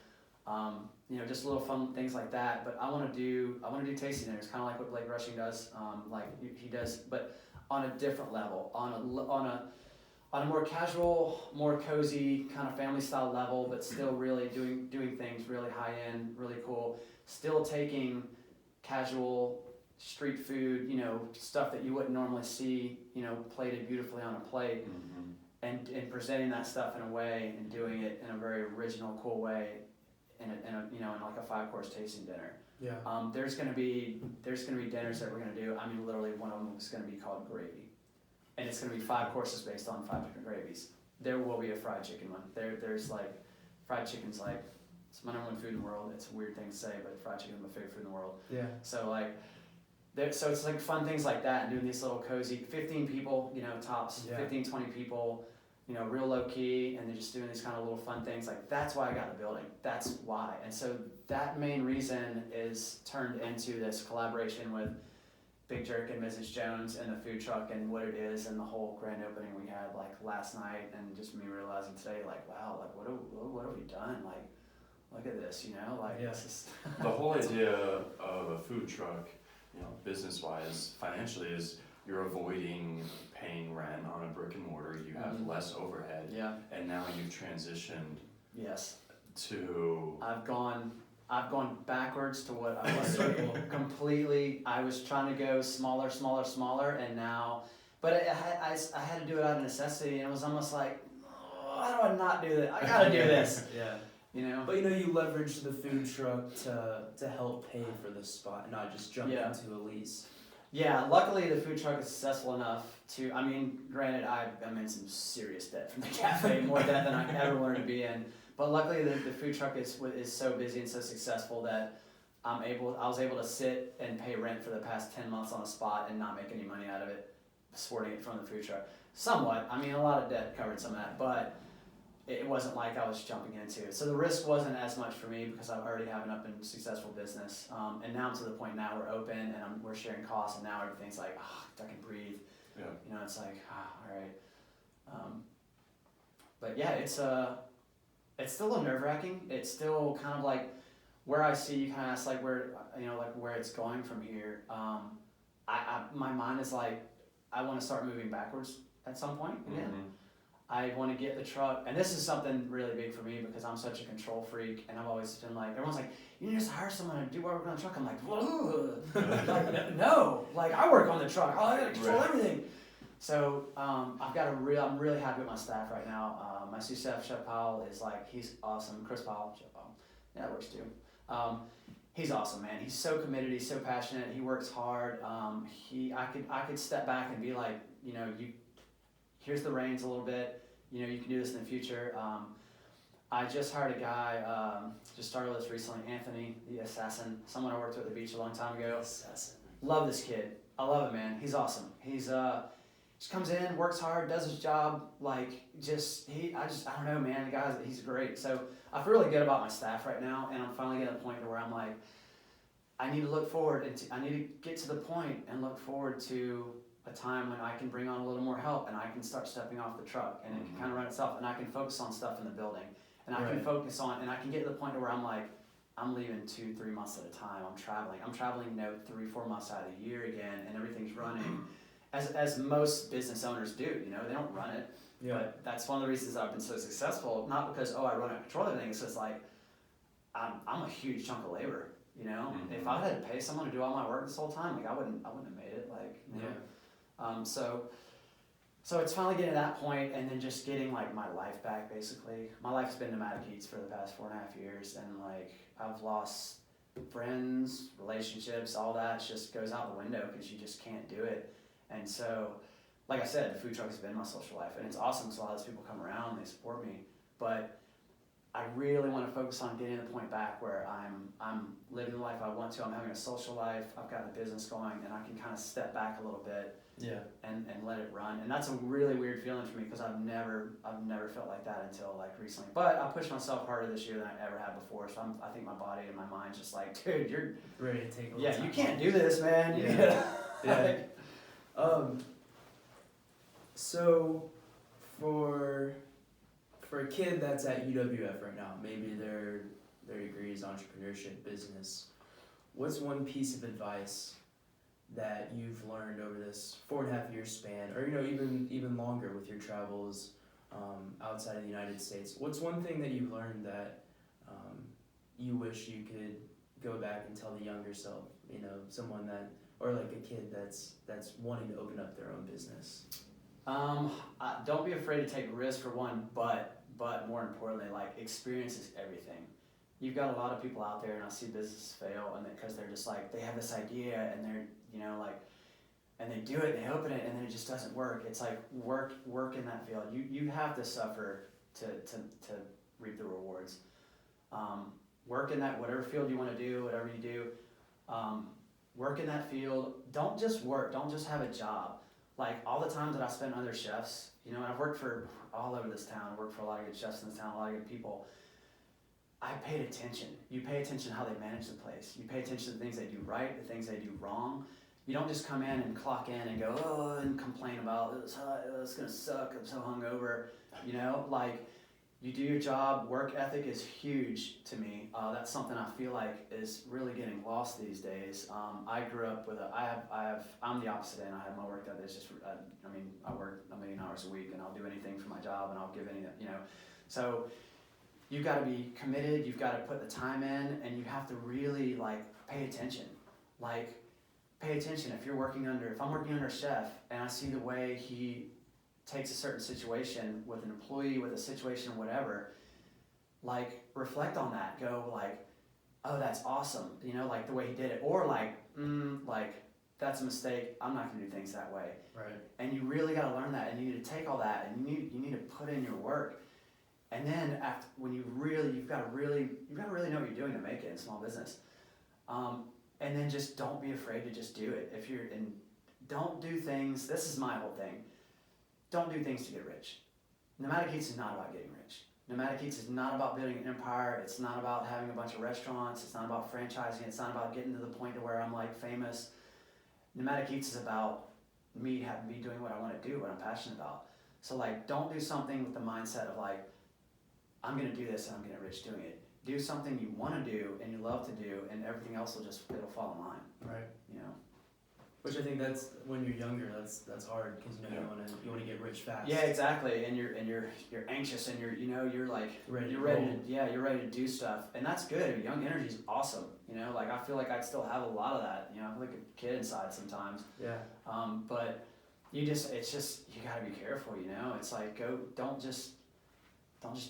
You know, just little fun things like that. But I want to do tasting dinners, kind of like what Blake Rushing does. Like he does, but on a different level, on a more casual, more cozy kind of family style level, but still really doing things really high end, really cool. Still taking casual street food, you know, stuff that you wouldn't normally see, you know, plated beautifully on a plate, and presenting that stuff in a way and doing it in a very original, cool way, in like a 5-course tasting dinner. Yeah. There's gonna be dinners that we're gonna do. I mean, literally one of them is gonna be called gravy, and it's gonna be 5 courses based on 5 different gravies. There will be a fried chicken one. There's like fried chicken's like it's my number one food in the world. It's a weird thing to say, but fried chicken is my favorite food in the world. Yeah. So like, so it's like fun things like that and doing these little cozy 15 people, you know, tops, 15, 20 people, you know, real low key, and they're just doing these kind of little fun things. Like that's why I got the building. That's why. And so that main reason is turned into this collaboration with Big Jerk and Mrs. Jones and the food truck and what it is and the whole grand opening we had like last night, and just me realizing today like, wow, like what have we done? Like, look at this, you know, like this is The whole idea of a food truck, you know, business-wise, financially, is you're avoiding paying rent on a brick and mortar. You have less overhead. Yeah. And now you've transitioned. Yes. To. I've gone backwards to what I was completely. I was trying to go smaller, and now, but I had to do it out of necessity, and it was almost like, oh, how do I not do that? I gotta do this. Yeah. You know. But you know, you leverage the food truck to help pay for the spot, and not just jump into a lease. Yeah, luckily the food truck is successful enough to, I mean, granted, I'm in some serious debt from the cafe, more debt than I ever wanted to be in. But luckily the food truck is so busy and so successful that I was able to sit and pay rent for the past 10 months on a spot and not make any money out of it, supporting it from the food truck. Somewhat, I mean, a lot of debt covered some of that, but it wasn't like I was jumping into it. So the risk wasn't as much for me because I already have an up and successful business. And now I'm to the point now we're open and we're sharing costs, and now everything's like, I can breathe. Yeah. You know, it's like, all right. But yeah, it's still a little nerve-wracking. It's still kind of like where I see you kind of ask like where, you know, like where it's going from here. My mind is like, I want to start moving backwards at some point again. I want to get the truck, and this is something really big for me because I'm such a control freak, and I've always been like, everyone's like, you need to just hire someone to do work on the truck. I'm like, like, no, like I work on the truck. I gotta control everything. So I'm really happy with my staff right now. My sous chef, Chef Powell, is like, he's awesome. Chris Powell, Chef Powell, yeah, that works too. He's awesome, man. He's so committed. He's so passionate. He works hard. I could step back and be like, you know, here's the reins a little bit. You know, you can do this in the future. I just hired a guy, just started this recently, Anthony, the assassin, someone I worked with at the beach a long time ago. Assassin. Love this kid. I love him, man. He's awesome. He's just comes in, works hard, does his job. Like, I don't know, man. The guy, he's great. So I feel really good about my staff right now, and I'm finally getting to the point where I'm like, I need to look forward, and I need to get to the point and look forward to a time when I can bring on a little more help and I can start stepping off the truck and it can kind of run itself, and I can focus on stuff in the building, and I can focus on, and I can get to the point where I'm like, I'm leaving 2-3 months at a time. I'm traveling, you know, 3-4 months out of the year again, and everything's running as most business owners do, you know, they don't run it. Yeah. But that's one of the reasons I've been so successful, not because, I run it, control everything. It's just like, I'm a huge chunk of labor, you know? If I had to pay someone to do all my work this whole time, like I wouldn't have made it, like, you know? So it's finally getting to that point, and then just getting like my life back, basically. My life's been Nomadic Eats for the past 4.5 years, and like I've lost friends, relationships, all that just goes out the window because you just can't do it. And so, like I said, the food truck has been my social life, and it's awesome because a lot of those people come around, they support me. But I really want to focus on getting to the point back where I'm living the life I want to. I'm having a social life. I've got the business going, and I can kind of step back a little bit. Yeah. And let it run. And that's a really weird feeling for me because I've never felt like that until like recently. But I pushed myself harder this year than I ever had before. So I think my body and my mind's just like, dude, you're ready to take a little yeah, time you can't off. do this, man. Yeah. Yeah. So for a kid that's at UWF right now, maybe their degree is entrepreneurship, business, what's one piece of advice that you've learned over this 4.5 year span, or even longer with your travels outside of the United States? What's one thing that you learned that you wish you could go back and tell the younger self? Someone that, or like a kid that's wanting to open up their own business. Don't be afraid to take risks for one, but more importantly, like experience is everything. You've got a lot of people out there, and I see businesses fail, and because they're just like, they have this idea, and they're and they do it, and they open it, and then it just doesn't work. It's like work in that field. You have to suffer to reap the rewards. Work in that whatever field you want to do, whatever you do. Work in that field. Don't just work. Don't just have a job. Like all the times that I spent other chefs, and I've worked for all over this town. I worked for a lot of good chefs in this town, a lot of good people. I paid attention. You pay attention to how they manage the place. You pay attention to the things they do right, the things they do wrong. You don't just come in and clock in and go, and complain about it's gonna suck, I'm so hungover. Like you do your job. Work ethic is huge to me. That's something I feel like is really getting lost these days. I grew up with I'm the opposite end. I have my work ethic. It's just, I work 1 million hours a week, and I'll do anything for my job, and I'll give so you've got to be committed, you've got to put the time in, and you have to really pay attention. Pay attention if I'm working under a chef and I see the way he takes a certain situation with an employee, with a situation, whatever, reflect on that. Go oh, that's awesome. The way he did it. Or that's a mistake. I'm not going to do things that way. Right. And you really got to learn that, and you need to take all that, and you need to put in your work. And then you've got to really know what you're doing to make it in small business. And then just don't be afraid to just do it. Don't do things. This is my whole thing. Don't do things to get rich. Nomadic Eats is not about getting rich. Nomadic Eats is not about building an empire. It's not about having a bunch of restaurants. It's not about franchising. It's not about getting to the point to where I'm famous. Nomadic Eats is about me doing what I want to do, what I'm passionate about. So don't do something with the mindset of I'm going to do this and I'm going to get rich doing it. Do something you want to do and you love to do, and everything else it'll fall in line. Right. Which I think that's when you're younger. That's hard because you want to get rich fast. Yeah, exactly. And you're anxious, and you're ready to do stuff, and that's good. Young energy is awesome. I feel like I still have a lot of that. I feel like a kid inside sometimes. Yeah. But you gotta be careful. It's don't just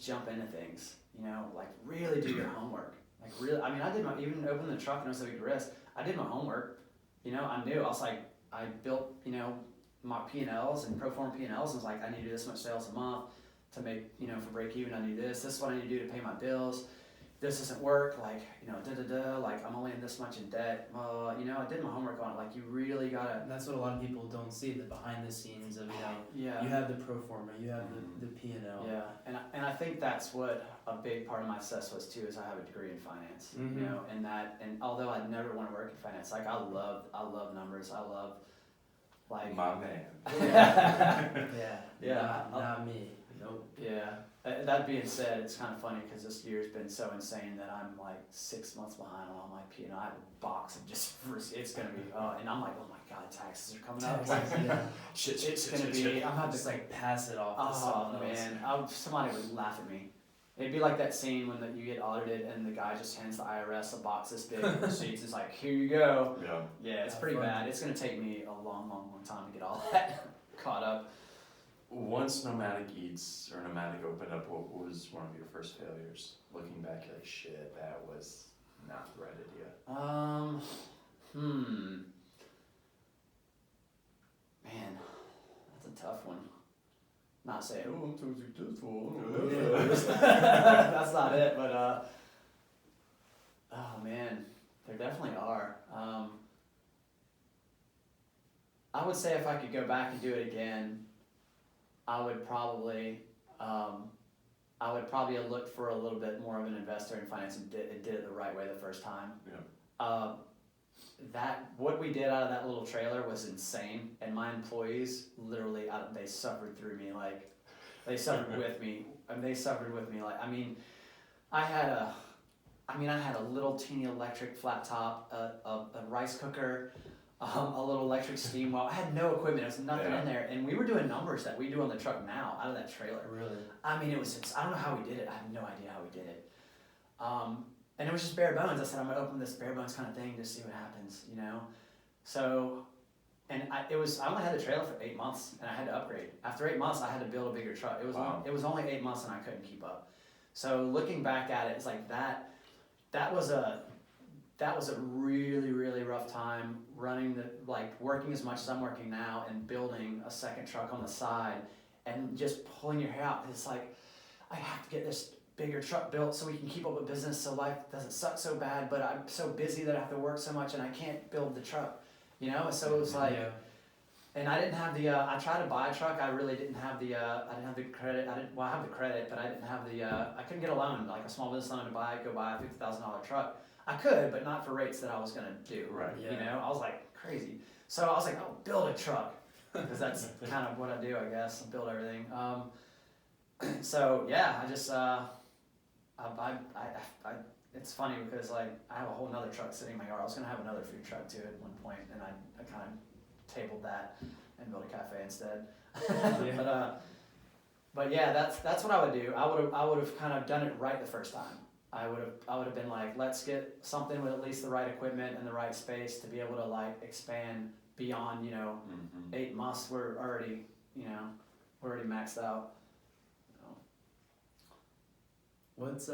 jump into things. Really do your homework. I did even opening the truck, and it was a big risk. I did my homework. I knew. I built, my P&Ls and pro forma P&Ls, and was I need to do this much sales a month to make, for break even. I need this. This is what I need to do to pay my bills. This doesn't work. I'm only in this much in debt. I did my homework on it. You really gotta. And that's what a lot of people don't see, the behind the scenes of Yeah. You have the pro forma, you have the P&L. Yeah, and I think that's what a big part of my success was too. Is I have a degree in finance. Mm-hmm. And although I never want to work in finance, I love numbers. I love my man. Yeah. Not me. Nope. Yeah. That being said, it's kind of funny because this year's been so insane that I'm 6 months behind on all my P&L. I have a box of just it's gonna be and I'm oh my god, taxes are coming up. It's gonna be. I'm gonna just pass it off. Oh man, somebody would laugh at me. It'd be like that scene when you get audited and the guy just hands the IRS a box this big of receipts. It's here you go. Yeah, it's pretty bad. It's gonna take me a long time to get all that caught up. Once Nomadic Eats or Nomadic opened up, what was one of your first failures? Looking back, you're shit, that was not the right idea. Man, that's a tough one. not saying, oh, I'm so successful. Yeah. That's not it, but oh man, there definitely are. I would say if I could go back and do it again, I would probably have looked for a little bit more of an investor in finance and did it the right way the first time. Yeah. What we did out of that little trailer was insane, and my employees literally they suffered through me, like they suffered with me, and they suffered with me. Like I had a little teeny electric flat top, a rice cooker, a little electric steam well. I had no equipment. There was nothing in there, and we were doing numbers that we do on the truck now out of that trailer. Really? I mean, I don't know how we did it. I have no idea how we did it. And it was just bare bones. I said, I'm gonna open this bare bones kind of thing to see what happens, you know? So, and I only had the trailer for 8 months, and I had to upgrade. After 8 months, I had to build a bigger truck. It was only 8 months, and I couldn't keep up. So looking back at it, it's like that was a really, really rough time running working as much as I'm working now and building a second truck on the side and just pulling your hair out. It's like, I have to get this bigger truck built so we can keep up with business so life doesn't suck so bad, but I'm so busy that I have to work so much and I can't build the truck, you know? So it was like, and I didn't have I tried to buy a truck. I really didn't have I didn't have the credit. I have the credit, but I didn't have I couldn't get a loan, like a small business loan to go buy a $50,000 truck. I could, but not for rates that I was going to do. Right. You know, I was like crazy. So I was like, oh, build a truck. Because that's kind of what I do, I guess. I build everything. So yeah, I just, it's funny because like I have a whole nother truck sitting in my yard. I was going to have another food truck too at one point, and I kind of tabled that and built a cafe instead. But yeah, that's what I would do. I would have kind of done it right the first time. I would have been like, let's get something with at least the right equipment and the right space to be able to like expand beyond, 8 months. We're already maxed out. What's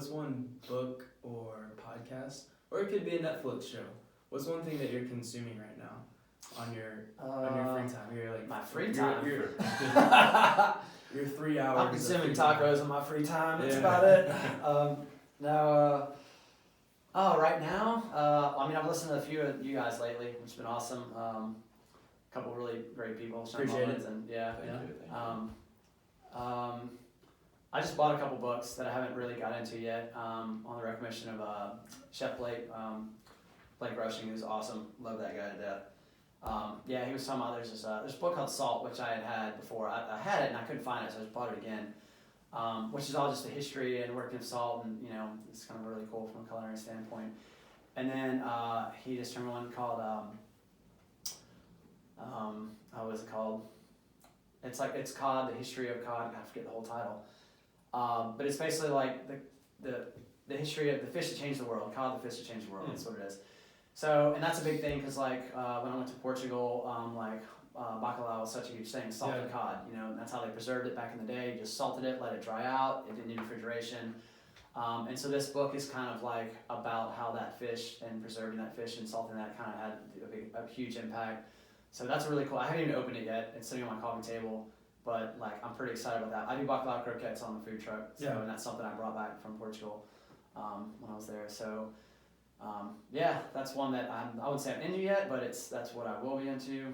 one book or podcast, or it could be a Netflix show? What's one thing that you're consuming right now on your free time? You're like my free time. You're 3 hours. I'm consuming tacos in my free time. That's Yeah. about it. Right now, I mean, I've listened to a few of you guys lately, which has been awesome. A couple really great people. Sean Appreciate Mullins it. And Thank you. I just bought a couple books that I haven't really got into yet. On the recommendation of Chef Blake Rushing, who's awesome. Love that guy to death. He was talking about there's a book called Salt, which I had before. I had it and I couldn't find it, so I just bought it again. Which is all just the history and working of salt, and it's kind of really cool from a culinary standpoint. And then he just turned one called what is it called? It's cod, the history of cod. I forget the whole title. But it's basically like the history of the fish that changed the world. Cod, the fish that changed the world. That's what it is. So, and that's a big thing because when I went to Portugal, bacalhau was such a huge thing. Salted cod, and that's how they preserved it back in the day. You just salted it, let it dry out. It didn't need refrigeration. And so this book is kind of like about how that fish and preserving that fish and salting that kind of had a huge impact. So that's really cool. I haven't even opened it yet. It's sitting on my coffee table, but like I'm pretty excited about that. I do bacalhau croquettes on the food truck, and that's something I brought back from Portugal when I was there. So that's one that I wouldn't say I'm into yet, but that's what I will be into.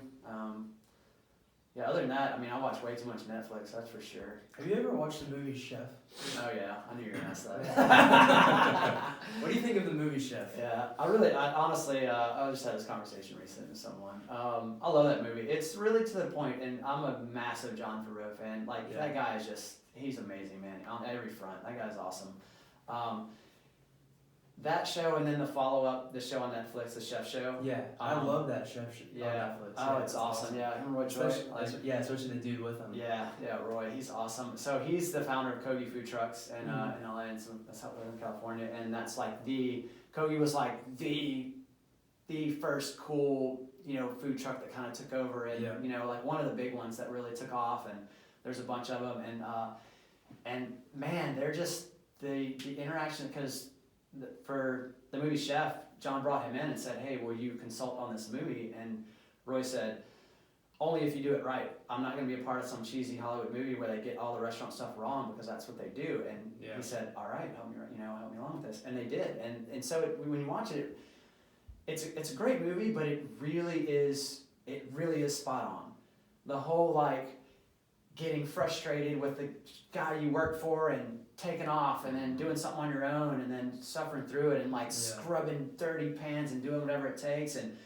Other than that, I mean, I watch way too much Netflix, that's for sure. Have you ever watched the movie Chef? Oh yeah, I knew you were gonna ask that. What do you think of the movie Chef? Yeah, I honestly, I just had this conversation recently with someone. I love that movie. It's really to the point, and I'm a massive John Favreau fan. That guy is he's amazing, man, on every front. That guy's awesome. That show and then the follow-up, the show on Netflix, the Chef Show. Yeah, I love that Chef show on Netflix. Oh, it's awesome. Yeah, him and Roy Choi. Especially the dude with him. Yeah, Roy, he's awesome. So he's the founder of Kogi Food Trucks in LA and Southern California, and that's like Kogi was like the first cool food truck that kind of took over, and like one of the big ones that really took off, and there's a bunch of them, and man, they're just the interaction because. For the movie Chef, John brought him in and said, hey, will you consult on this movie? And Roy said, only if you do it right. I'm not going to be a part of some cheesy Hollywood movie where they get all the restaurant stuff wrong because that's what they do. And he said, all right, help me along with this. And they did. And so when you watch it, it's a great movie, but it really is spot on. The whole like getting frustrated with the guy you work for and taking off and then doing something on your own and then suffering through it and like scrubbing dirty pans and doing whatever it takes, and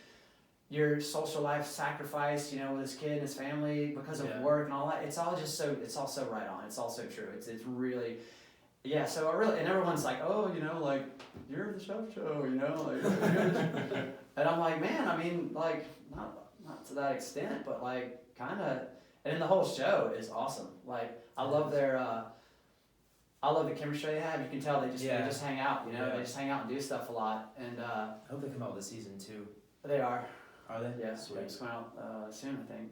your social life sacrifice, with his kid and his family because of work and all that. It's all so right on. It's all so true. It's really, so and everyone's like, oh, like, you're the chef show, like, and I'm like, man, I mean, like, not to that extent, but like, kind of, and then the whole show is awesome. Like, I love the chemistry they have. You can tell they just hang out, they just hang out and do stuff a lot. And I hope they come out with a season 2. They are. Are they? Yeah, sweet. It's coming out soon, I think.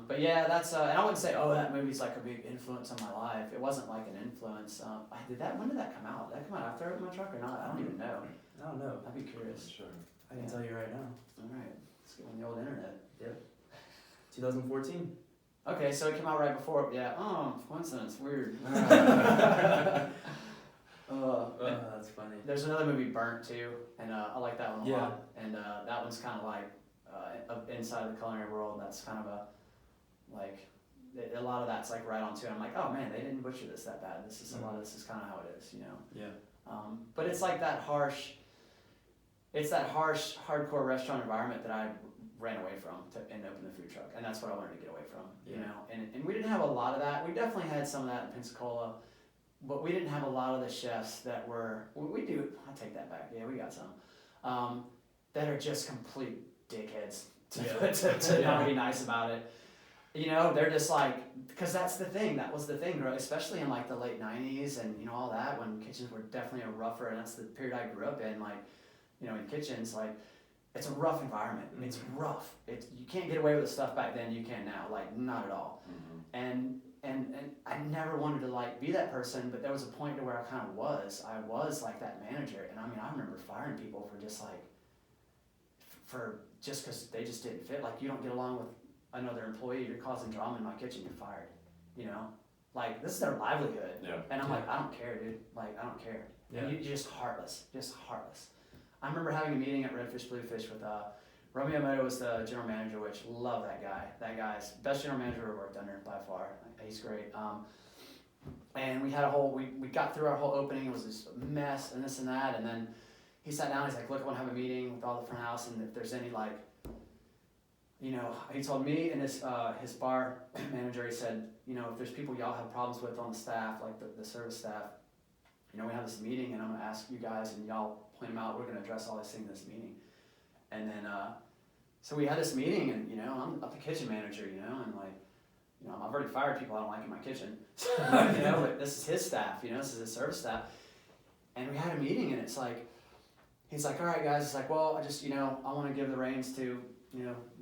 But yeah, that's and I wouldn't say, oh, that movie's like a big influence on my life. It wasn't like an influence. When did that come out? Did that come out after I opened my truck or not? I don't even know. I don't know. I'd be curious. Sure. I can tell you right now. All right, let's get on the old internet. Yep. 2014. Okay, so it came out right before. Yeah. Oh, coincidence. Weird. That's funny. There's another movie, Burnt, too, and I like that one a lot. And that one's kind of like inside the culinary world. That's kind of a lot of that's like right on too. I'm like, oh man, they didn't butcher this that bad. A lot of this is kind of how it is, Yeah. But it's like that harsh. It's that harsh, hardcore restaurant environment that I ran away from and opened the food truck, and that's what I wanted to get away from. And we didn't have a lot of that. We definitely had some of that in Pensacola. But we didn't have a lot of the chefs that were, we do, I take that back, we got some, that are just complete dickheads to not be nice about it. They're just like, because that was the thing, especially in like the late 90s and all that, when kitchens were definitely a rougher, and that's the period I grew up in, like, in kitchens, like, it's a rough environment. Mm-hmm. It's rough. You can't get away with the stuff back then you can now, like, not at all. Mm-hmm. And I never wanted to like be that person, but there was a point to where I kind of was. I was like that manager, and I mean, I remember firing people for just like, just because they just didn't fit. Like, you don't get along with another employee, you're causing drama in my kitchen, you're fired. Like, this is their livelihood. Yeah. And I'm like, I don't care, dude. Like, I don't care. Yeah. And you're just heartless. I remember having a meeting at Redfish Bluefish with Romeo Moto was the general manager, which love that guy. That guy's best general manager I've worked under by far. He's great. And we had we got through our whole opening. It was this mess and this and that. And then he sat down. He's like, look, I want to have a meeting with all the front house. And if there's any like, he told me and his bar manager, he said, if there's people y'all have problems with on the staff, like the service staff, we have this meeting and I'm going to ask you guys and y'all point them out. We're going to address all these things in this meeting. And then, so we had this meeting, and I'm the kitchen manager, and like, I've already fired people I don't like in my kitchen, but this is his staff, this is his service staff, and we had a meeting, and it's like, he's like, all right, guys, it's like, well, I just, I want to give the reins to,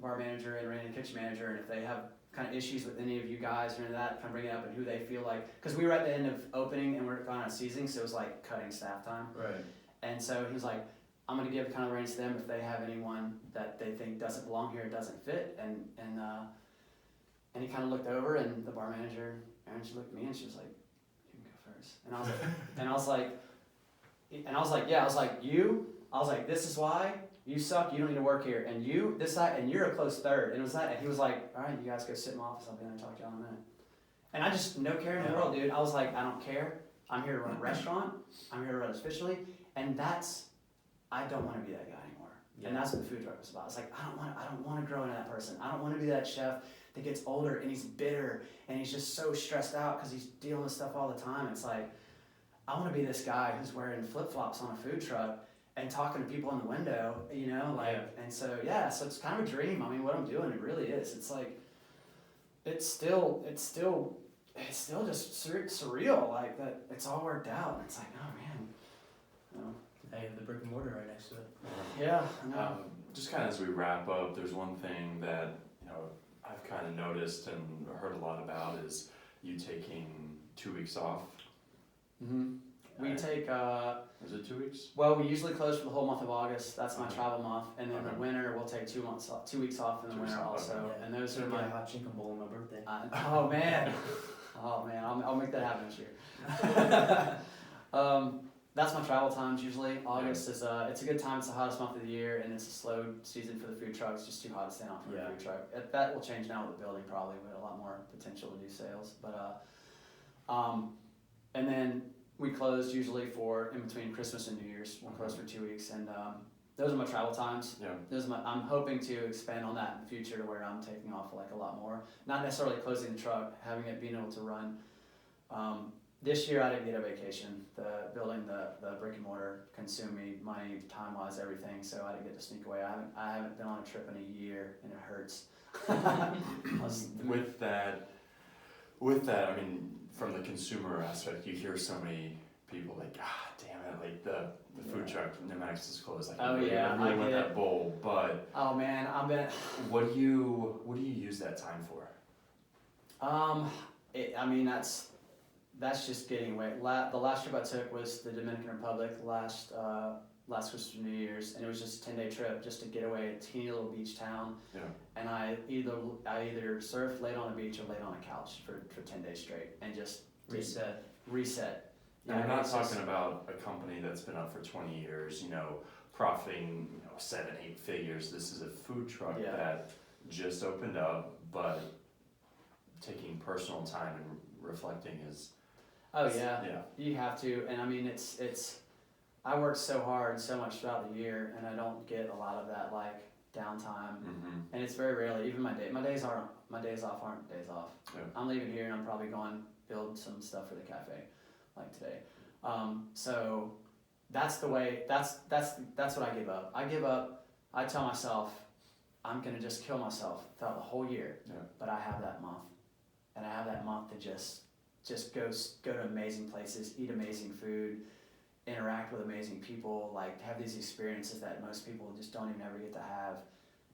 bar manager and Randy, kitchen manager, and if they have kind of issues with any of you guys or any of that, kind of bring it up and who they feel like, because we were at the end of opening and we're going on seasoning, so it was like cutting staff time, right? And so he was like, I'm going to give kind of reins to them if they have anyone that they think doesn't belong here, doesn't fit. And he kind of looked over, and the bar manager, Erin, she looked at me and she was like, you can go first. And I was like, this is why you suck. You don't need to work here. And you, this, that, and you're a close third. And it was that. And he was like, all right, you guys go sit in my office. I'll be there and talk to y'all in a minute. And I just, no care in the world, dude. I was like, I don't care. I'm here to run a restaurant. I'm here to run it officially. And I don't want to be that guy anymore. Yeah. And that's what the food truck was about. It's like, I don't want to grow into that person. I don't want to be that chef that gets older and he's bitter and he's just so stressed out because he's dealing with stuff all the time. It's like, I want to be this guy who's wearing flip-flops on a food truck and talking to people in the window, and so it's kind of a dream. I mean, what I'm doing, it really is. It's like, it's still just surreal, like that it's all worked out. And it's like, oh man, I have the brick and mortar right next to it. Yeah. Just kind of as we wrap up, there's one thing that I've kind of noticed and heard a lot about is you taking 2 weeks off. Mm-hmm. We take, Is it 2 weeks? well, we usually close for the whole month of August. That's my Okay. travel month. And then Okay. the winter, we'll take 2 months off, 2 weeks off in the 2 weeks winter off, also. okay. And those Should are get my, a hot chicken bowl on my birthday. oh man. Oh man, I'll make that happen this year. That's my travel times usually. August is it's a good time. It's the hottest month of the year, and it's a slow season for the food truck. It's just too hot to stand out for the food truck. That will change now with the building probably. We have a lot more potential to do sales, but and then we close usually for in between Christmas and New Year's. We'll close for 2 weeks, and those are my travel times. Yeah. I'm hoping to expand on that in the future to where I'm taking off like a lot more. Not necessarily closing the truck, having it being able to run. This year I didn't get a vacation. The building the brick and mortar consumed me, money, time wise, everything. So I didn't get to sneak away. I haven't been on a trip in a year, and it hurts. With that, I mean, from the consumer aspect, you hear so many people like, damn it, like the food truck from Nomadic Eats is closed. Like, Oh, I really want that bowl, but oh man, what do you use that time for? I mean that's just getting away. The last trip I took was the Dominican Republic last Christmas and New Year's, and it was just a 10-day trip just to get away, a teeny little beach town. Yeah. And I either surfed, laid on a beach, or laid on a couch for 10 days straight, and just Reset. And we're not talking about a company that's been up for 20 years, profiting 7-8 figures. This is a food truck that just opened up, but taking personal time and reflecting is. Oh yeah. Yeah. You have to, and I mean it's. I work so hard so much throughout the year, and I don't get a lot of that like downtime, and it's very rarely. Even my days off aren't days off. Yeah. I'm leaving here and I'm probably going build some stuff for the cafe, like today. So that's the way. That's what I give up. I tell myself I'm gonna just kill myself throughout the whole year, but I have that month, and I have that month to just go to amazing places, eat amazing food, interact with amazing people, like have these experiences that most people just don't even ever get to have,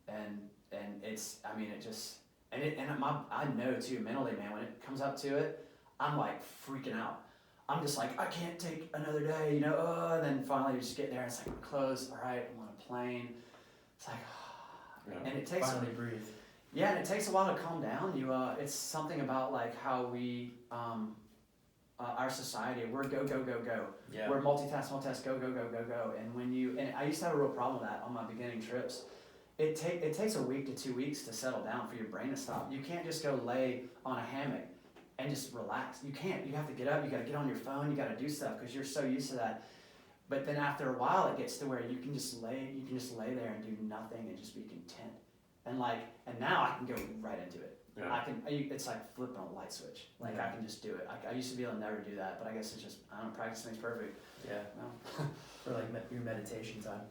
and it's I know too mentally, man, when it comes up to it, I'm like freaking out. I'm just like, I can't take another day, and then finally you just get there and it's like, I'm closed, all right, I'm on a plane. It's like, and it takes finally breathe. Yeah, and it takes a while to calm down. It's something about like how we, our society, we're go. Yeah. We're multitask, go. And I used to have a real problem with that on my beginning trips. It takes a week to 2 weeks to settle down for your brain to stop. You can't just go lay on a hammock and just relax. You can't. You have to get up. You got to get on your phone. You got to do stuff because you're so used to that. But then after a while, it gets to where you can just lay there and do nothing and just be content. And now I can go right into it. Yeah. It's like flipping a light switch. Like I can just do it. I used to be able to never do that, but I guess it's just, practice makes perfect. Yeah. No. For like your meditation time.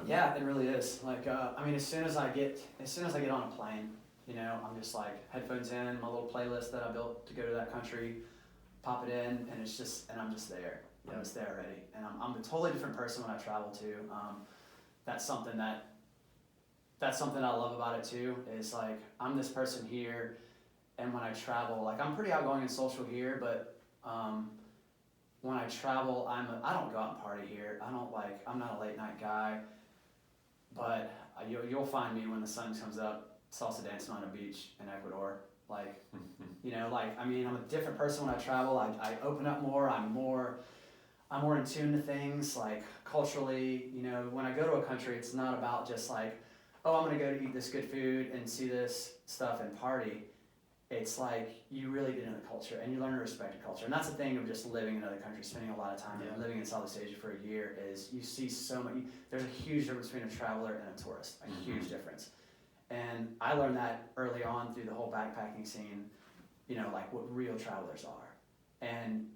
Yeah, it really is. Like, as soon as I get on a plane, I'm just like headphones in, my little playlist that I built to go to that country, pop it in, and I'm just there. I'm just there already. And I'm a totally different person when I travel too. That's something I love about it too, is like, I'm this person here, and when I travel, like I'm pretty outgoing and social here, but when I travel, I don't go out and party here. I'm not a late night guy, but you'll find me when the sun comes up, salsa dancing on a beach in Ecuador. I'm a different person when I travel. I open up more, I'm more in tune to things, like culturally, when I go to a country, it's not about just like, oh, I'm gonna go to eat this good food and see this stuff and party. It's like you really get into the culture and you learn to respect the culture. And that's the thing of just living in another country, spending a lot of time and living in Southeast Asia for a year, is you see so much. There's a huge difference between a traveler and a tourist, a huge difference. And I learned that early on through the whole backpacking scene, like what real travelers are. And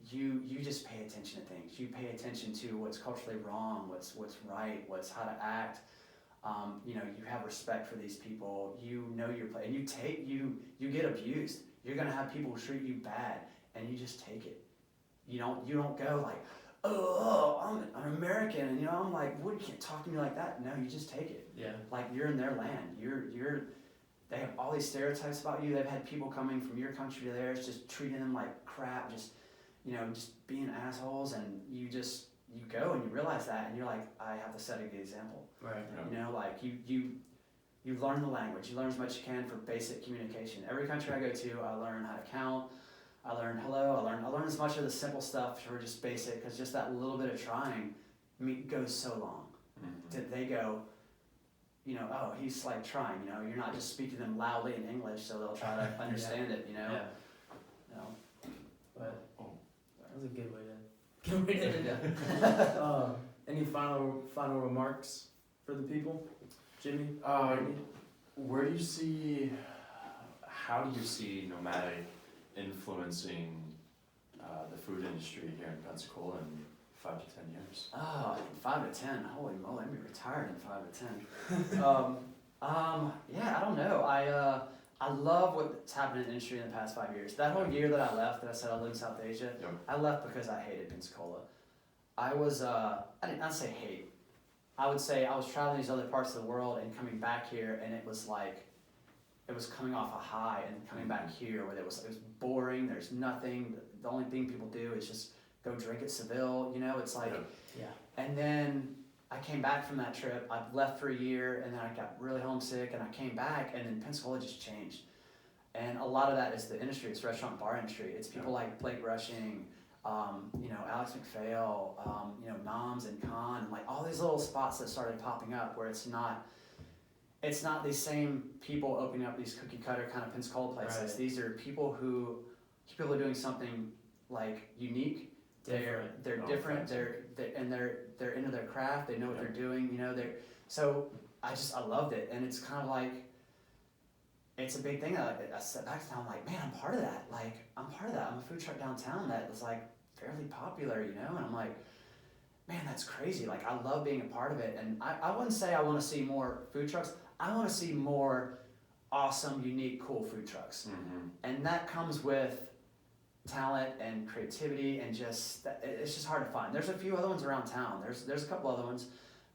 you just pay attention to things. You pay attention to what's culturally wrong, what's right, how to act. You have respect for these people. You know your place, and you get abused. You're gonna have people treat you bad, and you just take it. You don't go like, oh, I'm an American, and I'm like, what? You can't talk to me like that. No, you just take it. Yeah. Like you're in their land. They have all these stereotypes about you. They've had people coming from your country to theirs, just treating them like crap. Just just being assholes, and you go and you realize that, and you're like, I have to set a good example. Right. Like you learn the language, you learn as much as you can for basic communication. Every country I go to, I learn how to count, I learn hello, I learn as much of the simple stuff for just basic, because just that little bit of trying goes so long. They go, oh, he's like trying, you're not just speaking to them loudly in English so they'll try to understand it, Yeah. But that was a good way to end it. Any final remarks for the people, Jimmy? How do you see Nomadic influencing the food industry here in Pensacola in 5 to 10 years? 5 to 10. Holy moly, I'm gonna be retired in 5 to 10. Yeah, I don't know. I love what's happened in the industry in the past 5 years. That whole year that I left, that I said I lived in South Asia, I left because I hated Pensacola. I didn't say hate. I would say I was traveling these other parts of the world and coming back here, and it was like, it was coming off a high, and coming back here where it was boring. There's nothing. The only thing people do is just go drink at Seville. It's like, yeah. And then I came back from that trip. I left for a year, and then I got really homesick, and I came back, and then Pensacola just changed. And a lot of that is the industry. It's restaurant and bar industry. It's people like Blake Rushing, Alex McPhail, Noms and Khan, and like all these little spots that started popping up where it's not these same people opening up these cookie cutter kind of Pensacola places. Right. These are people who are doing something like unique. They're different. They're into their craft. They know what they're doing. So I loved it, and it's kind of like, it's a big thing. I sat back and I'm like, man, I'm part of that. Like, I'm part of that. I'm a food truck downtown that was like fairly popular, and I'm like, man, that's crazy. Like, I love being a part of it. And I wouldn't say I want to see more food trucks. I want to see more awesome, unique, cool food trucks. And that comes with talent and creativity, and it's just hard to find. There's a few other ones around town. There's a couple other ones,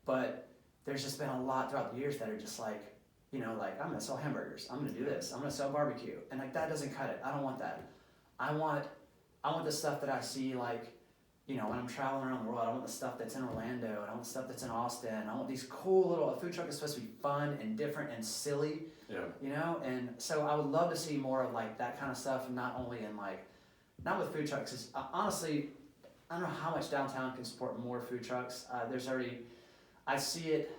but there's just been a lot throughout the years that are just like, like, I'm gonna sell hamburgers, I'm gonna do this, I'm gonna sell barbecue, and like, that doesn't cut it. I don't want that. I want the stuff that I see, like, when I'm traveling around the world. I want the stuff that's in Orlando, and I want the stuff that's in Austin. I want these cool little, a food truck is supposed to be fun and different and silly, and so I would love to see more of like that kind of stuff, not only in like, not with food trucks. It's, honestly, I don't know how much downtown can support more food trucks. I see it.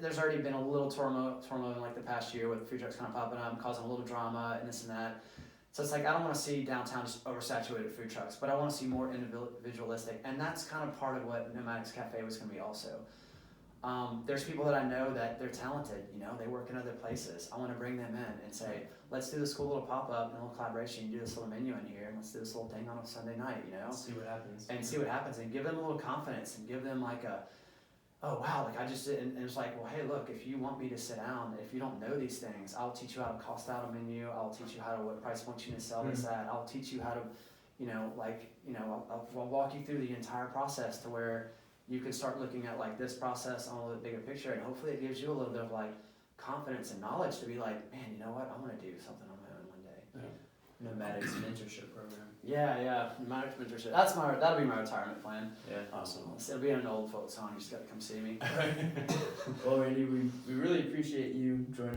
There's already been a little turmoil in like the past year with food trucks kind of popping up, causing a little drama and this and that. So it's like, I don't want to see downtown just oversaturated with food trucks, but I want to see more individualistic, and that's kind of part of what Nomadic's Cafe was going to be also. There's people that I know that they're talented, they work in other places. I want to bring them in and say, let's do this cool little pop-up and a little collaboration. You do this little menu in here, and let's do this little thing on a Sunday night, See what happens. And see what happens, and give them a little confidence, and give them like oh wow, like I just did, and it's like, well, hey, look, if you want me to sit down, if you don't know these things, I'll teach you how to cost out a menu. I'll teach you what price point you need to sell this at. I'll teach you how to, I'll walk you through the entire process to where you can start looking at like this process on a little bit bigger picture, and hopefully it gives you a little bit of like confidence and knowledge to be like, man, you know what, I'm gonna do something on my own one day. Nomadic's mentorship program. Yeah, Nomadic mentorship. That'll be my retirement plan. Yeah, awesome. It'll be an old folks song. You just gotta come see me. Well, Randy, we really appreciate you joining